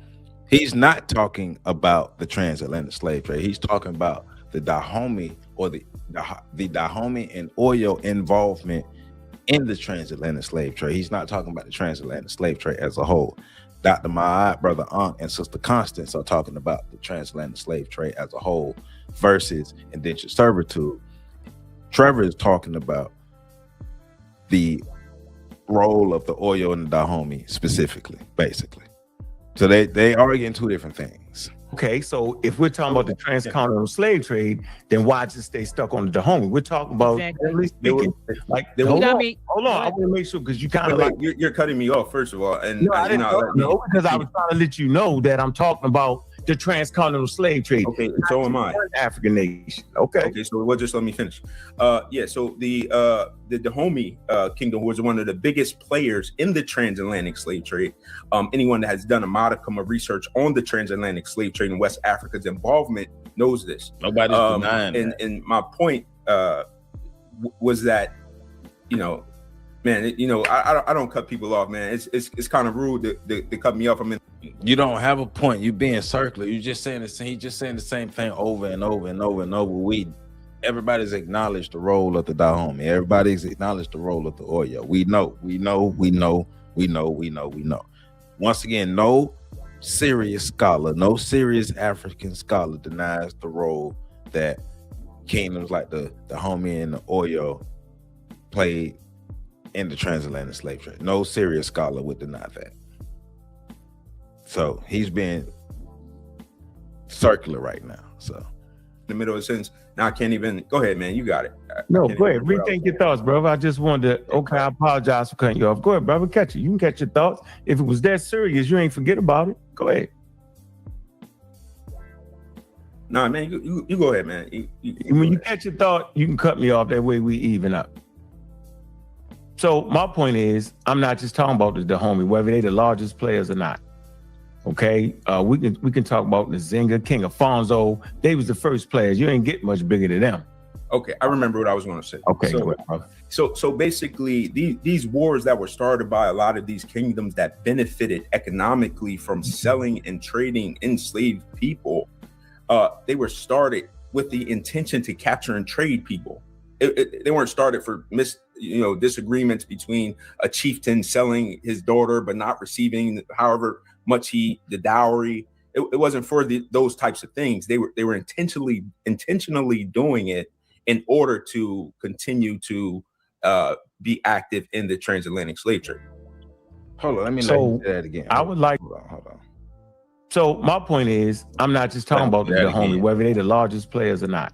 he's not talking about the transatlantic slave trade. He's talking about the Dahomey or the Dahomey and oil involvement in the transatlantic slave trade. He's not talking about the transatlantic slave trade as a whole. Dr. Ma'at, Brother Ankh, and Sister Constance are talking about the transatlantic slave trade as a whole versus indentured servitude. Trevor is talking about the role of the Oyo and the Dahomey specifically, basically. So they argue in two different things. Okay, so if we're talking about the transcontinental slave trade, then why just stay stuck on the Dahomey? We're talking about, generally speaking, hold on, I want to make sure, because you kind of you're cutting me off, first of all. And no, I didn't know, because I was trying to let you know that I'm talking about the transcontinental slave trade. Okay, so am I. African nation. Okay, so well, just let me finish. So the Dahomey kingdom was one of the biggest players in the transatlantic slave trade. Anyone that has done a modicum of research on the transatlantic slave trade in West Africa's involvement knows this. Nobody's denying that. And my point was that, man, I don't cut people off, man. It's kind of rude to cut me off. I mean, you don't have a point. You being circular. You just saying the same. He's just saying the same thing over and over and over and over. Everybody's acknowledged the role of the Dahomey. Everybody's acknowledged the role of the Oyo. We know. Once again, no serious scholar, no serious African scholar denies the role that kingdoms like the Dahomey and the Oyo played in the transatlantic slave trade. No serious scholar would deny that. So he's being circular right now. So in the middle of the sentence, now I can't even go ahead, man. You got it. No, go ahead. Rethink your thoughts, brother. I just wanted to, I apologize for cutting you off. Go ahead, brother. Catch it. You can catch your thoughts. If it was that serious, you ain't forget about it. Go ahead. Nah, man, you go ahead, man. When you catch your thought, you can cut me off. That way we even up. So my point is, I'm not just talking about the Dahomey, whether they the largest players or not. Okay, we can talk about the Zinga, King Afonso. They was the first players. You ain't get much bigger than them. Okay, I remember what I was going to say. Okay, so, go ahead, brother. So basically, these wars that were started by a lot of these kingdoms that benefited economically from selling and trading enslaved people, they were started with the intention to capture and trade people. They weren't started for disagreements between a chieftain selling his daughter but not receiving however much the dowry. It wasn't for those types of things. They were intentionally doing it in order to continue to be active in the transatlantic slave trade. Hold on, let me say that again. I would like. Hold on. So my point is, I'm not just talking about the Dahomey, whether they the largest players or not.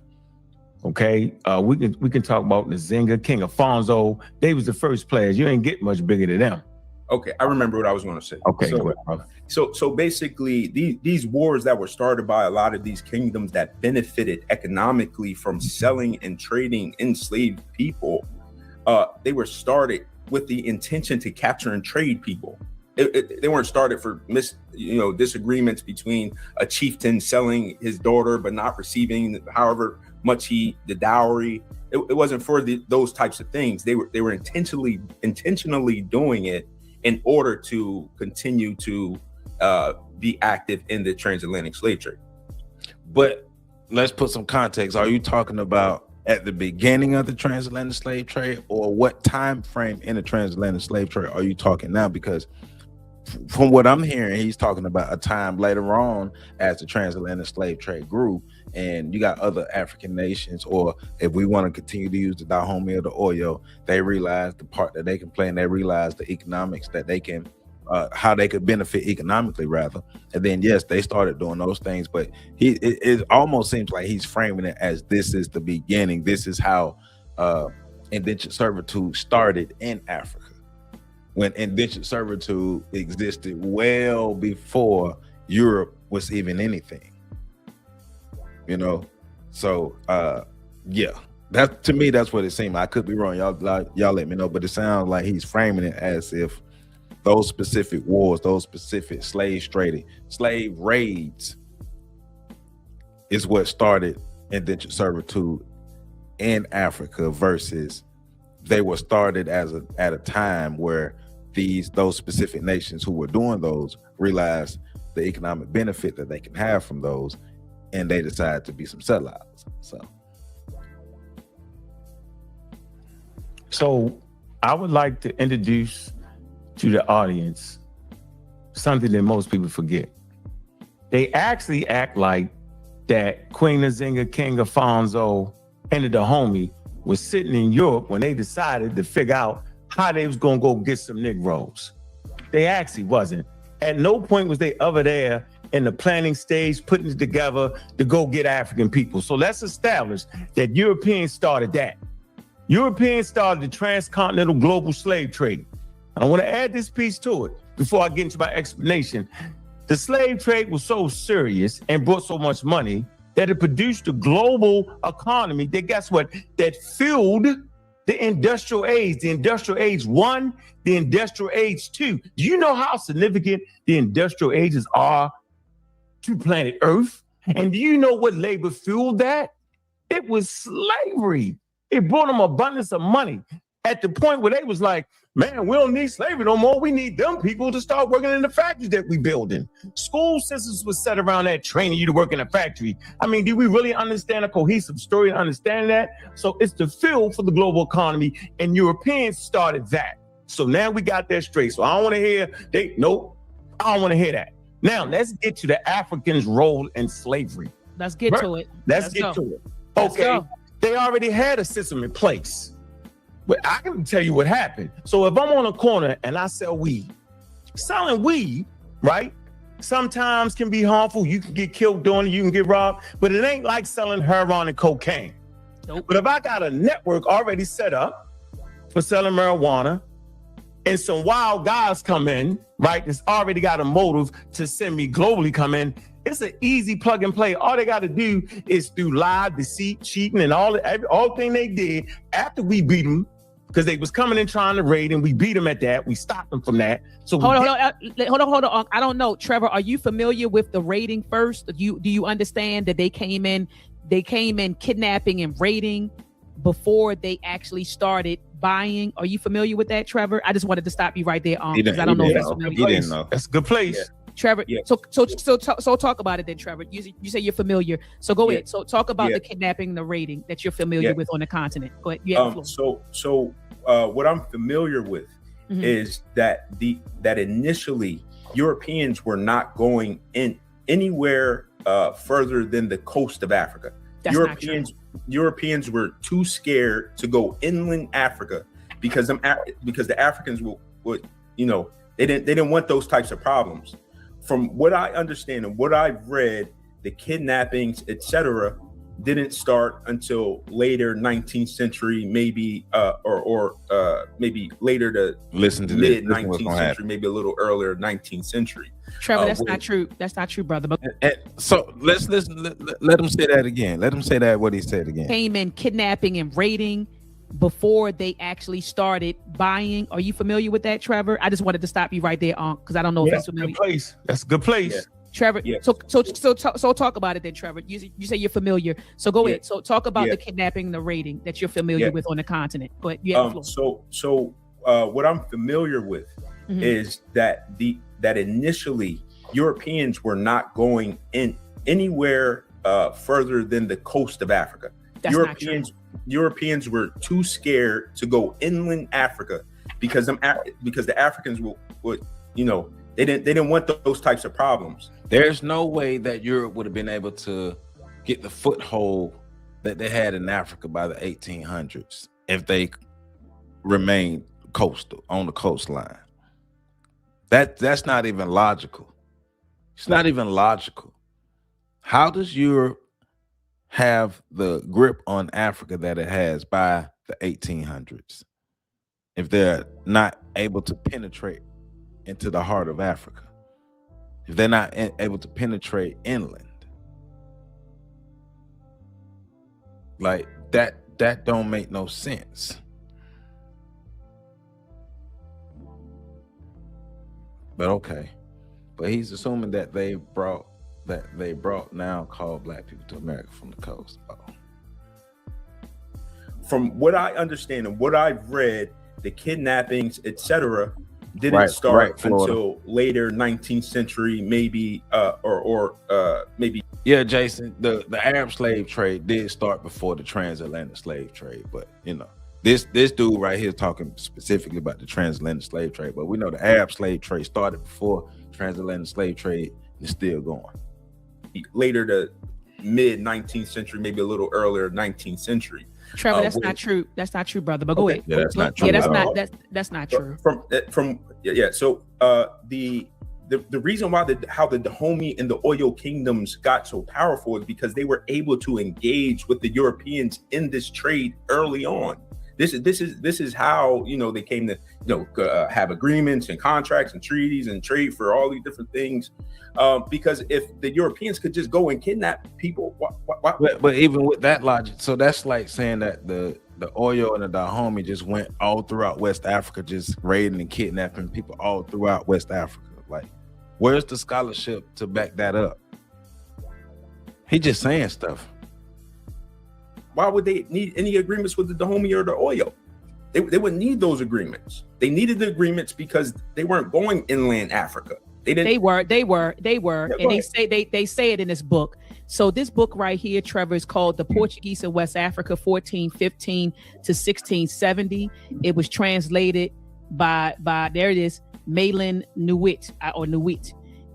Okay, we can talk about the Zinga, King Afonso. They was the first players. You ain't get much bigger than them. Okay, I remember what I was going to say. Okay, go ahead, brother. So basically, these wars that were started by a lot of these kingdoms that benefited economically from selling and trading enslaved people, they were started with the intention to capture and trade people. They weren't started for disagreements between a chieftain selling his daughter but not receiving however much the dowry. It wasn't for those types of things. They were intentionally doing it in order to continue to be active in the transatlantic slave trade. But let's put some context. Are you talking about at the beginning of the transatlantic slave trade, or what time frame in the transatlantic slave trade are you talking now? Because from what I'm hearing, he's talking about a time later on as the transatlantic slave trade grew, and you got other African nations, or if we want to continue to use the Dahomey or the Oyo, they realize the part that they can play, and they realize the economics that they can, how they could benefit economically rather. And then yes, they started doing those things, but it almost seems like he's framing it as this is the beginning. This is how indentured servitude started in Africa, when indentured servitude existed well before Europe was even anything. So yeah, that to me, that's what it seemed. I could be wrong. Y'all let me know, but it sounds like he's framing it as if those specific wars, those specific slave raids is what started indentured servitude in Africa, versus they were started at a time where those specific nations who were doing those realized the economic benefit that they can have from those, and they decided to be some sellouts. So I would like to introduce to the audience something that most people forget. They actually act like that Queen Nzinga, King Afonso, and the Dahomey was sitting in Europe when they decided to figure out how they was gonna go get some Negroes. They actually wasn't. At no point was they ever there in the planning stage, putting it together to go get African people. So let's establish that Europeans started that. Europeans started the transcontinental global slave trade. And I want to add this piece to it before I get into my explanation. The slave trade was so serious and brought so much money that it produced a global economy that, guess what, that fueled the industrial age. The industrial age 1, the industrial age 2. Do you know how significant the industrial ages are to planet Earth? And do you know what labor fueled that? It was slavery. It brought them abundance of money at the point where they was like, man, we don't need slavery no more. We need them people to start working in the factories that we building. School systems was set around that, training you to work in a factory. I mean, do we really understand a cohesive story and understand that? So it's the fuel for the global economy, and Europeans started that. So now we got that straight. So I don't want to hear, I don't want to hear that. Now let's get to the Africans' role in slavery. Let's get to it. Let's get to it. Okay, they already had a system in place. But I can tell you what happened. So if I'm on a corner and I sell weed, selling weed, right, sometimes can be harmful. You can get killed doing it, you can get robbed, but it ain't like selling heroin and cocaine. Nope. But if I got a network already set up for selling marijuana, and some wild guys come in, right, that's already got a motive to send me globally come in, it's an easy plug and play. All they got to do is through lie, deceit, cheating, and all thing they did after we beat them, because they was coming in trying to raid, and we beat them at that. We stopped them from that. So hold on. I don't know, Trevor. Are you familiar with the raiding first? Do you understand that they came in kidnapping and raiding before they actually started buying? Are you familiar with that, Trevor? I just wanted to stop you right there, because I don't know if that's familiar. He didn't know. That's a good place. Yeah. Trevor, so talk about it then, Trevor. You say you're familiar, so go ahead. So talk about the kidnapping, the raiding that you're familiar with on the continent. Go ahead. You have the floor. What I'm familiar with is that initially Europeans were not going in anywhere further than the coast of Africa. That's Europeans were too scared to go inland Africa because the Africans would they didn't want those types of problems. From what I understand and what I've read, the kidnappings, etc., didn't start until later 19th century, maybe maybe later to mid 19th century, maybe a little earlier 19th century. Trevor, that's not true. That's not true, brother. So let's listen. Let him say that again. Let him say that what he said again. Came in kidnapping and raiding before they actually started buying. Are you familiar with that, Trevor? I just wanted to stop you right there, because I don't know if that's familiar. That's a good place. Yeah. Trevor, so talk about it then, Trevor. You say you're familiar, so go ahead. So talk about the kidnapping, the raiding that you're familiar with on the continent. But what I'm familiar with is that initially Europeans were not going in anywhere further than the coast of Africa. Europeans were too scared to go inland Africa because the Africans would they didn't want those types of problems. There's no way that Europe would have been able to get the foothold that they had in Africa by the 1800s if they remained coastal on the coastline. That's not even logical. It's not even logical. How does Europe have the grip on Africa that it has by the 1800s if they're not able to penetrate into the heart of Africa, if they're not able to penetrate inland? Like that don't make no sense. But okay, but he's assuming that they brought now called black people to America from the coast. From what I understand and what I've read, the kidnappings, etc., didn't start until later 19th century, maybe maybe. Yeah, Jason, the Arab slave trade did start before the transatlantic slave trade, but this dude right here is talking specifically about the transatlantic slave trade, but we know the Arab slave trade started before transatlantic slave trade and is still going. Later to mid 19th century, maybe a little earlier 19th century. Trevor, that's not true. That's not true, brother. But go ahead. Yeah, that's not true. Yeah, that's not true. So the reason why how the Dahomey and the Oyo kingdoms got so powerful is because they were able to engage with the Europeans in this trade early on. This is how they came to have agreements and contracts and treaties and trade for all these different things. Because if the Europeans could just go and kidnap people, what? But even with that logic, so that's like saying that the Oyo and the Dahomey just went all throughout West Africa, just raiding and kidnapping people all throughout West Africa. Like, where's the scholarship to back that up? He just saying stuff. Why would they need any agreements with the Dahomey or the Oyo? They wouldn't need those agreements. They needed the agreements because they weren't going inland Africa. They were, and they say it in this book. So this book right here, Trevor, is called The Portuguese in West Africa, 1415 to 1670. It was translated by there it is, Malin Nuit.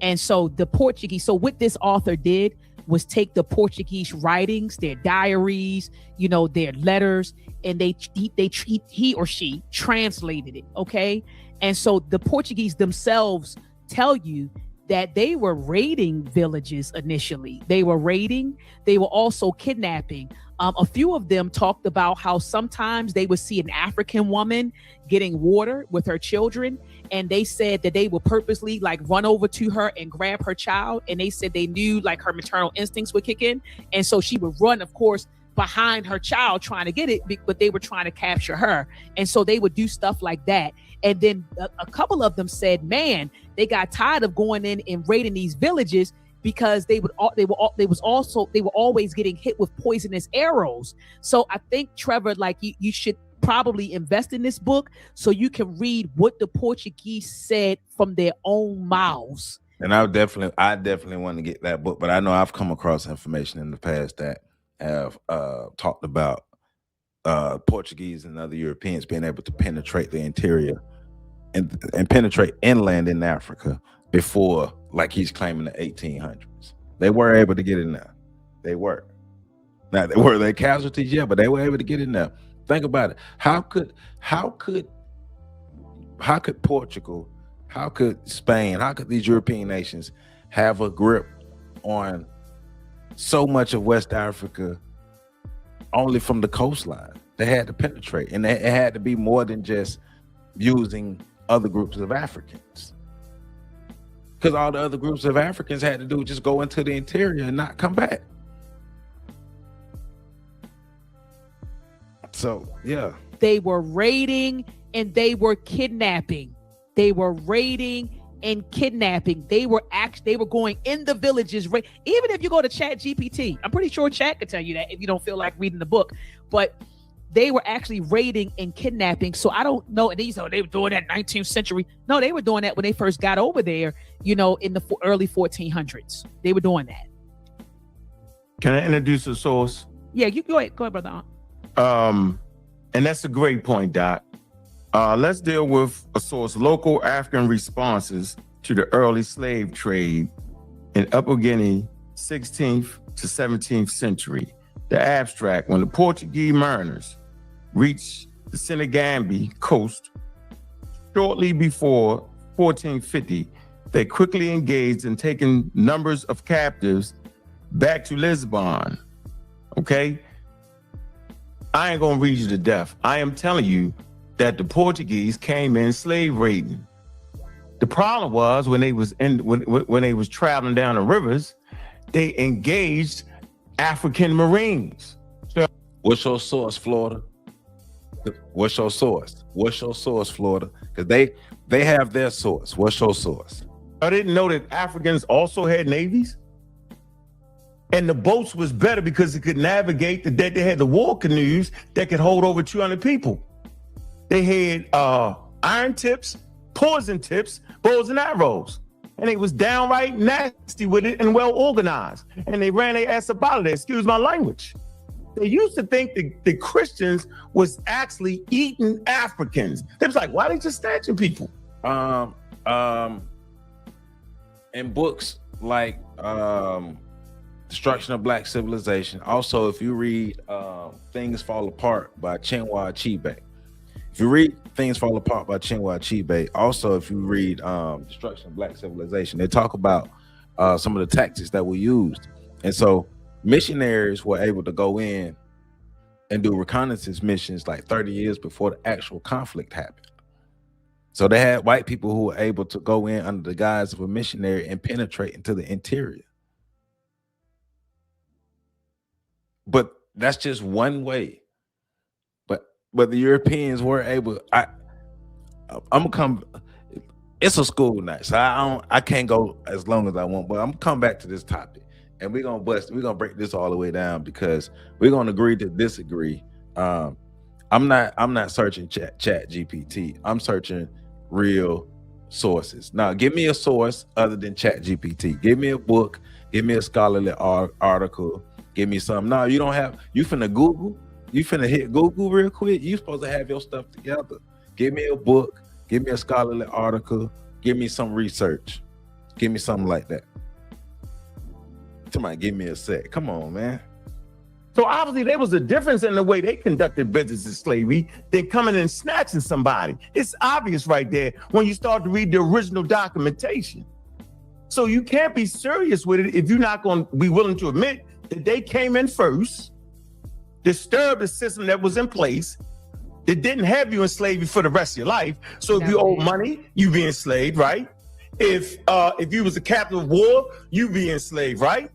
And so the Portuguese, so what this author did was take the Portuguese writings, their diaries, their letters, and he or she translated it. Okay. And so the Portuguese themselves tell you that they were raiding villages initially. They were also kidnapping. A few of them talked about how sometimes they would see an African woman getting water with her children, and they said that they would purposely run over to her and grab her child, and they said they knew her maternal instincts would kick in, and so she would run, of course, behind her child trying to get it, but they were trying to capture her. And so they would do stuff like that. And then a couple of them said, man, they got tired of going in and raiding these villages because they were always getting hit with poisonous arrows. So I think, Trevor, you should probably invest in this book so you can read what the Portuguese said from their own mouths. And I definitely want to get that book, but I know I've come across information in the past that have talked about Portuguese and other Europeans being able to penetrate the interior and penetrate inland in Africa before, like he's claiming, the 1800s. They were able to get in there. They were. Now, were they casualties? Yeah, but they were able to get in there. Think about it. How could Portugal, how could Spain, how could these European nations have a grip on so much of West Africa only from the coastline? They had to penetrate, and it had to be more than just using other groups of Africans, because all the other groups of Africans had to do was just go into the interior and not come back. So yeah, they were raiding and they were kidnapping. They were raiding and kidnapping. They were going in the villages. Even if you go to Chat GPT, I'm pretty sure Chat could tell you that if you don't feel like reading the book. But they were actually raiding and kidnapping. So I don't know. And they were doing that 19th century. No, they were doing that when they first got over there, in the early 1400s. They were doing that. Can I introduce a source? Yeah, you go ahead, brother. And that's a great point, Doc. Let's deal with a source: local African responses to the early slave trade in Upper Guinea, 16th to 17th century. The abstract: when the Portuguese mariners reached the Senegambie coast shortly before 1450, they quickly engaged in taking numbers of captives back to Lisbon. Okay? I ain't gonna read you to death. I am telling you that the Portuguese came in slave raiding. The problem was when they was traveling down the rivers, they engaged African Marines. What's your source, Florida? What's your source? Florida? Because they have their source. What's your source? I didn't know that Africans also had navies. And the boats was better because it could navigate. They had the war canoes that could hold over 200 people. They had iron tips, poison tips, bows and arrows. And they was downright nasty with it and well organized. And they ran their ass about it. Excuse my language. They used to think the Christians was actually eating Africans. They was like, why are they just snatching people? In books like Destruction of Black Civilization. Also, if you read Things Fall Apart by Chinua Achebe. If you read Things Fall Apart by Chinua Achebe, also if you read Destruction of Black Civilization, they talk about some of the tactics that were used. And so missionaries were able to go in and do reconnaissance missions like 30 years before the actual conflict happened. So they had white people who were able to go in under the guise of a missionary and penetrate into the interior. But that's just one way. But the Europeans were able. I'm gonna come. It's a school night, so I can't go as long as I want. But I'm gonna come back to this topic, and we're gonna break this all the way down because we're gonna agree to disagree. I'm not searching chat GPT. I'm searching real sources. Now, give me a source other than chat GPT. Give me a book. Give me a scholarly article. Give me something. No, you don't have. You finna Google. You finna hit Google real quick. You supposed to have your stuff together. Give me a book. Give me a scholarly article. Give me some research. Give me something like that. Somebody give me a sec. Come on, man. So obviously there was a difference in the way they conducted business in slavery than coming and snatching somebody. It's obvious right there when you start to read the original documentation. So you can't be serious with it if you're not going to be willing to admit that they came in first, disturbed the system that was in place, that didn't have you in slavery for the rest of your life. So if you owe money, you be enslaved, right? If you was a captive of war, you be enslaved, right?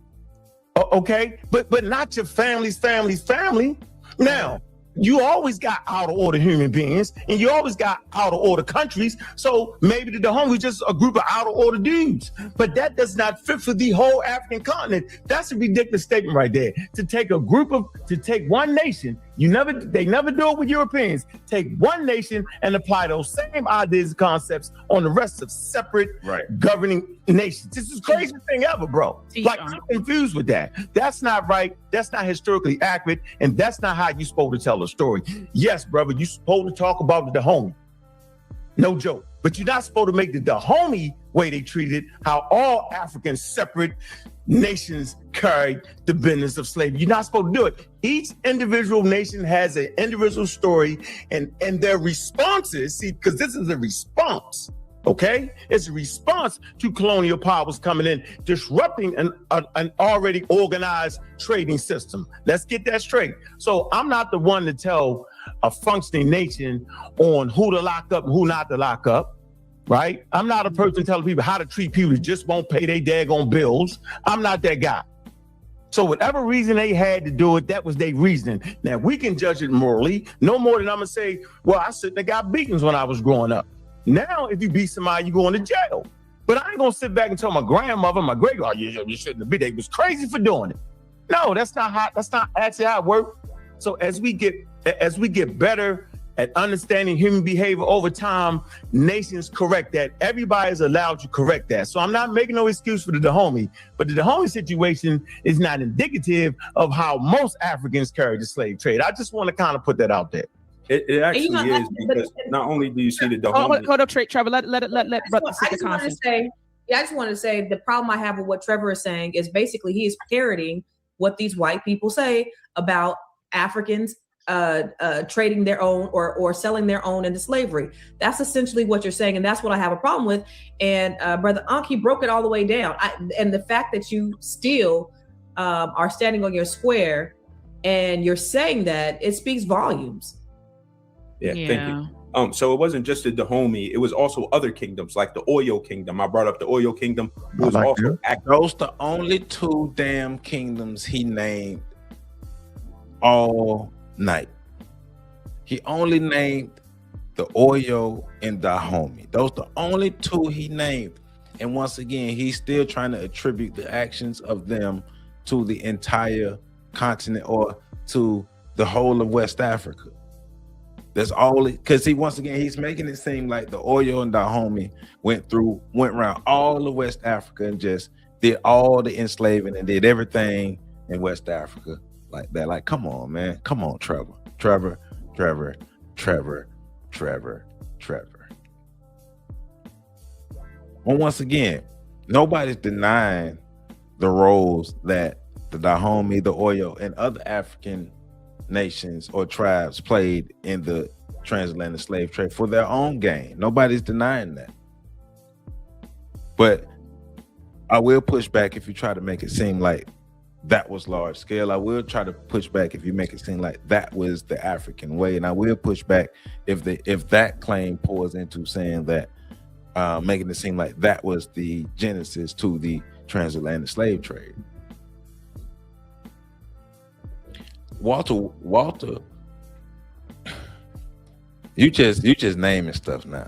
Okay, but not your family's family. Now, you always got out of order human beings, and you always got out of order countries. So maybe the Dahomey just a group of out of order dudes, but that does not fit for the whole African continent. That's a ridiculous statement right there. To take one nation, they never do it with Europeans. Take one nation and apply those same ideas and concepts on the rest of separate governing nations. This is the craziest thing ever, bro. Like, I'm confused with that. That's not right. That's not historically accurate, and that's not how you're supposed to tell a story. Yes, brother, you're supposed to talk about the Dahomey. No joke. But you're not supposed to make the Dahomey way they treated how all African separate nations carried the business of slavery. You're not supposed to do it. Each individual nation has an individual story, and their responses, see, because this is a response, okay? It's a response to colonial powers coming in, disrupting an already organized trading system. Let's get that straight. So I'm not the one to tell a functioning nation on who to lock up and who not to lock up, right? I'm not a person telling people how to treat people that just won't pay their daggone bills. I'm not that guy. So whatever reason they had to do it, that was their reasoning. Now, we can judge it morally, no more than I'm gonna say, well, I sit there got beatings when I was growing up. Now, if you beat somebody, you going to jail. But I ain't gonna sit back and tell my grandmother, my great grandmother, you shouldn't have been. They was crazy for doing it. No, that's not actually how it works. So as we get better at understanding human behavior over time, nations correct that. Everybody is allowed to correct that. So I'm not making no excuse for the Dahomey, but the Dahomey situation is not indicative of how most Africans carry the slave trade. I just want to kind of put that out there. It actually is, because not only do you see the Dahomey. Hold up, Trevor. Let brother I just want to say the problem I have with what Trevor is saying is basically he is parroting what these white people say about Africans trading their own or selling their own into slavery. That's essentially what you're saying, and that's what I have a problem with. And Brother Ankh, he broke it all the way down. And the fact that you still are standing on your square and you're saying that, it speaks volumes. Yeah, thank you. So it wasn't just the Dahomey, it was also other kingdoms like the Oyo Kingdom. I brought up the Oyo Kingdom, who was also active. Those the only two damn kingdoms he named all night. He only named the Oyo and Dahomey. Those the only two he named. And once again, he's still trying to attribute the actions of them to the entire continent or to the whole of West Africa. That's all it, because he's making it seem like the Oyo and Dahomey went around all of West Africa and just did all the enslaving and did everything in West Africa like that. Like, come on, man. Come on, Trevor. Well, once again, nobody's denying the roles that the Dahomey, the Oyo, and other African nations or tribes played in the transatlantic slave trade for their own gain. Nobody's denying that. But I will push back if you try to make it seem like that was large scale. I will try to push back if you make it seem like that was the African way. And I will push back if that claim pours into saying that, making it seem like that was the genesis to the transatlantic slave trade. Walter, you just naming stuff now.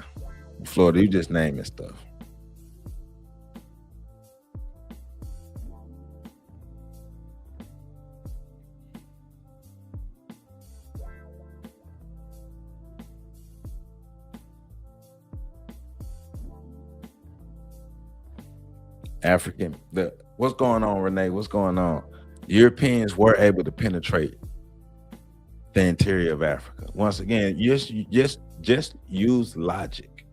Florida, you just naming stuff. African, what's going on, Renee? What's going on? Europeans were able to penetrate the interior of Africa. Once again, just use logic,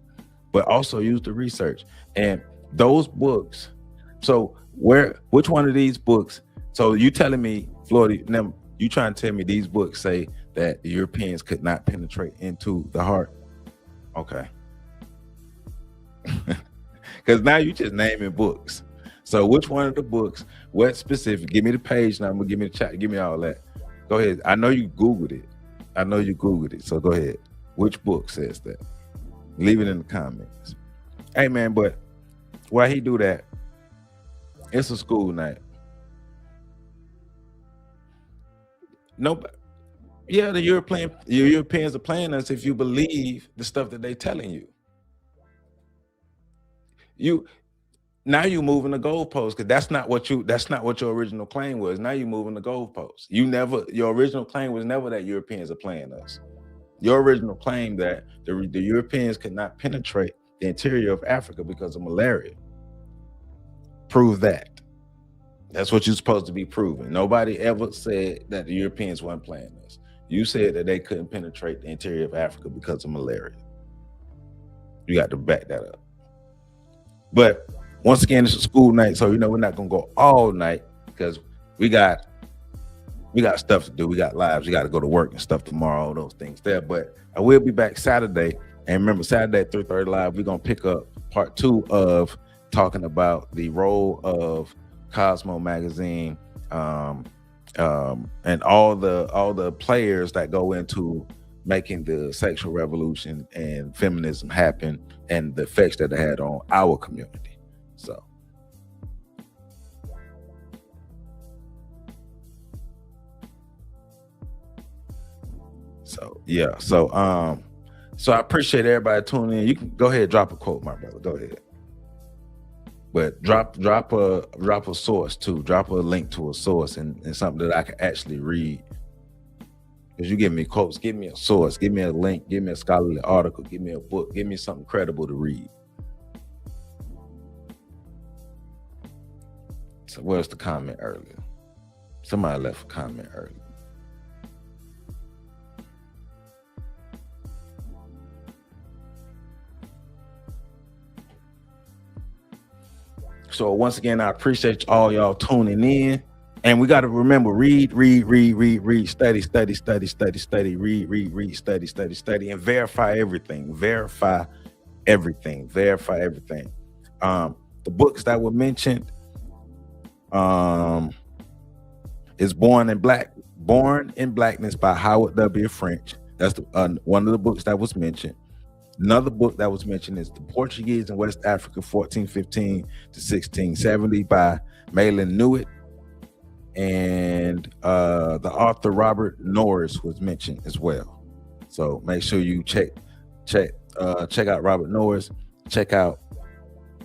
but also use the research and those books. So which one of these books? So you telling me, Florida? Now you trying to tell me these books say that the Europeans could not penetrate into the heart? Okay. Because now you just naming books. So which one of the books, what specific, give me the page number, give me the chat, give me all that. Go ahead. I know you Googled it. So go ahead. Which book says that? Leave it in the comments. Hey man, but while he do that, it's a school night. Nobody. Yeah, the Europeans are playing us if you believe the stuff that they telling you. Now you moving the goalpost, because that's not what your original claim was. Now you moving the goalpost. Your original claim was never that Europeans are playing us. Your original claim that the Europeans could not penetrate the interior of Africa because of malaria. Prove that. That's what you're supposed to be proving. Nobody ever said that the Europeans weren't playing us. You said that they couldn't penetrate the interior of Africa because of malaria. You got to back that up. But once again, it's a school night, so we're not gonna go all night because we got stuff to do. We got lives. We got to go to work and stuff tomorrow. All those things there. But I will be back Saturday, and remember Saturday at 3:30 live. We're gonna pick up part 2 of talking about the role of Cosmo magazine, and all the players that go into making the sexual revolution and feminism happen, and the effects that it had on our community. So I appreciate everybody tuning in. You can go ahead and drop a quote, my brother. Go ahead. But drop a source too. Drop a link to a source and something that I can actually read. Because you give me quotes, give me a source, give me a link, give me a scholarly article, give me a book, give me something credible to read. So where's the comment earlier? Somebody left a comment earlier. So once again, I appreciate all y'all tuning in. And we got to remember, read, study, read, study, and verify everything. Verify everything. The books that were mentioned is Born in Blackness by Howard W. French. That's one of the books that was mentioned. Another book that was mentioned is The Portuguese in West Africa, 1415 to 1670 by Malin Newitt. And the author Robert Norris was mentioned as well. So make sure you check out Robert Norris, check out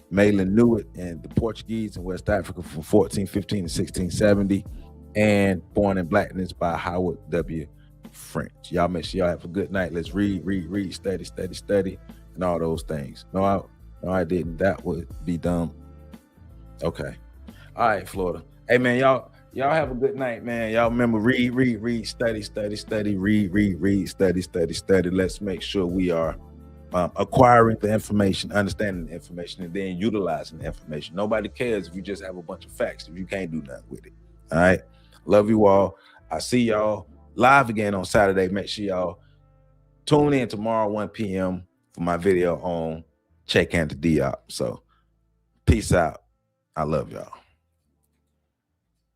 Malin Newitt and The Portuguese in West Africa from 1415 to 1670, and Born in Blackness by Howard W. French. Y'all make sure y'all have a good night. Let's read, study, and all those things. No, I didn't. That would be dumb. Okay. All right, Florida. Hey man, y'all have a good night, man. Y'all remember, read, study, read, study. Let's make sure we are acquiring the information, understanding the information, and then utilizing the information. Nobody cares if you just have a bunch of facts if you can't do nothing with it. All right. Love you all. I see y'all live again on Saturday. Make sure y'all tune in tomorrow, 1 p.m. for my video on check and Diop. So peace out. I love y'all.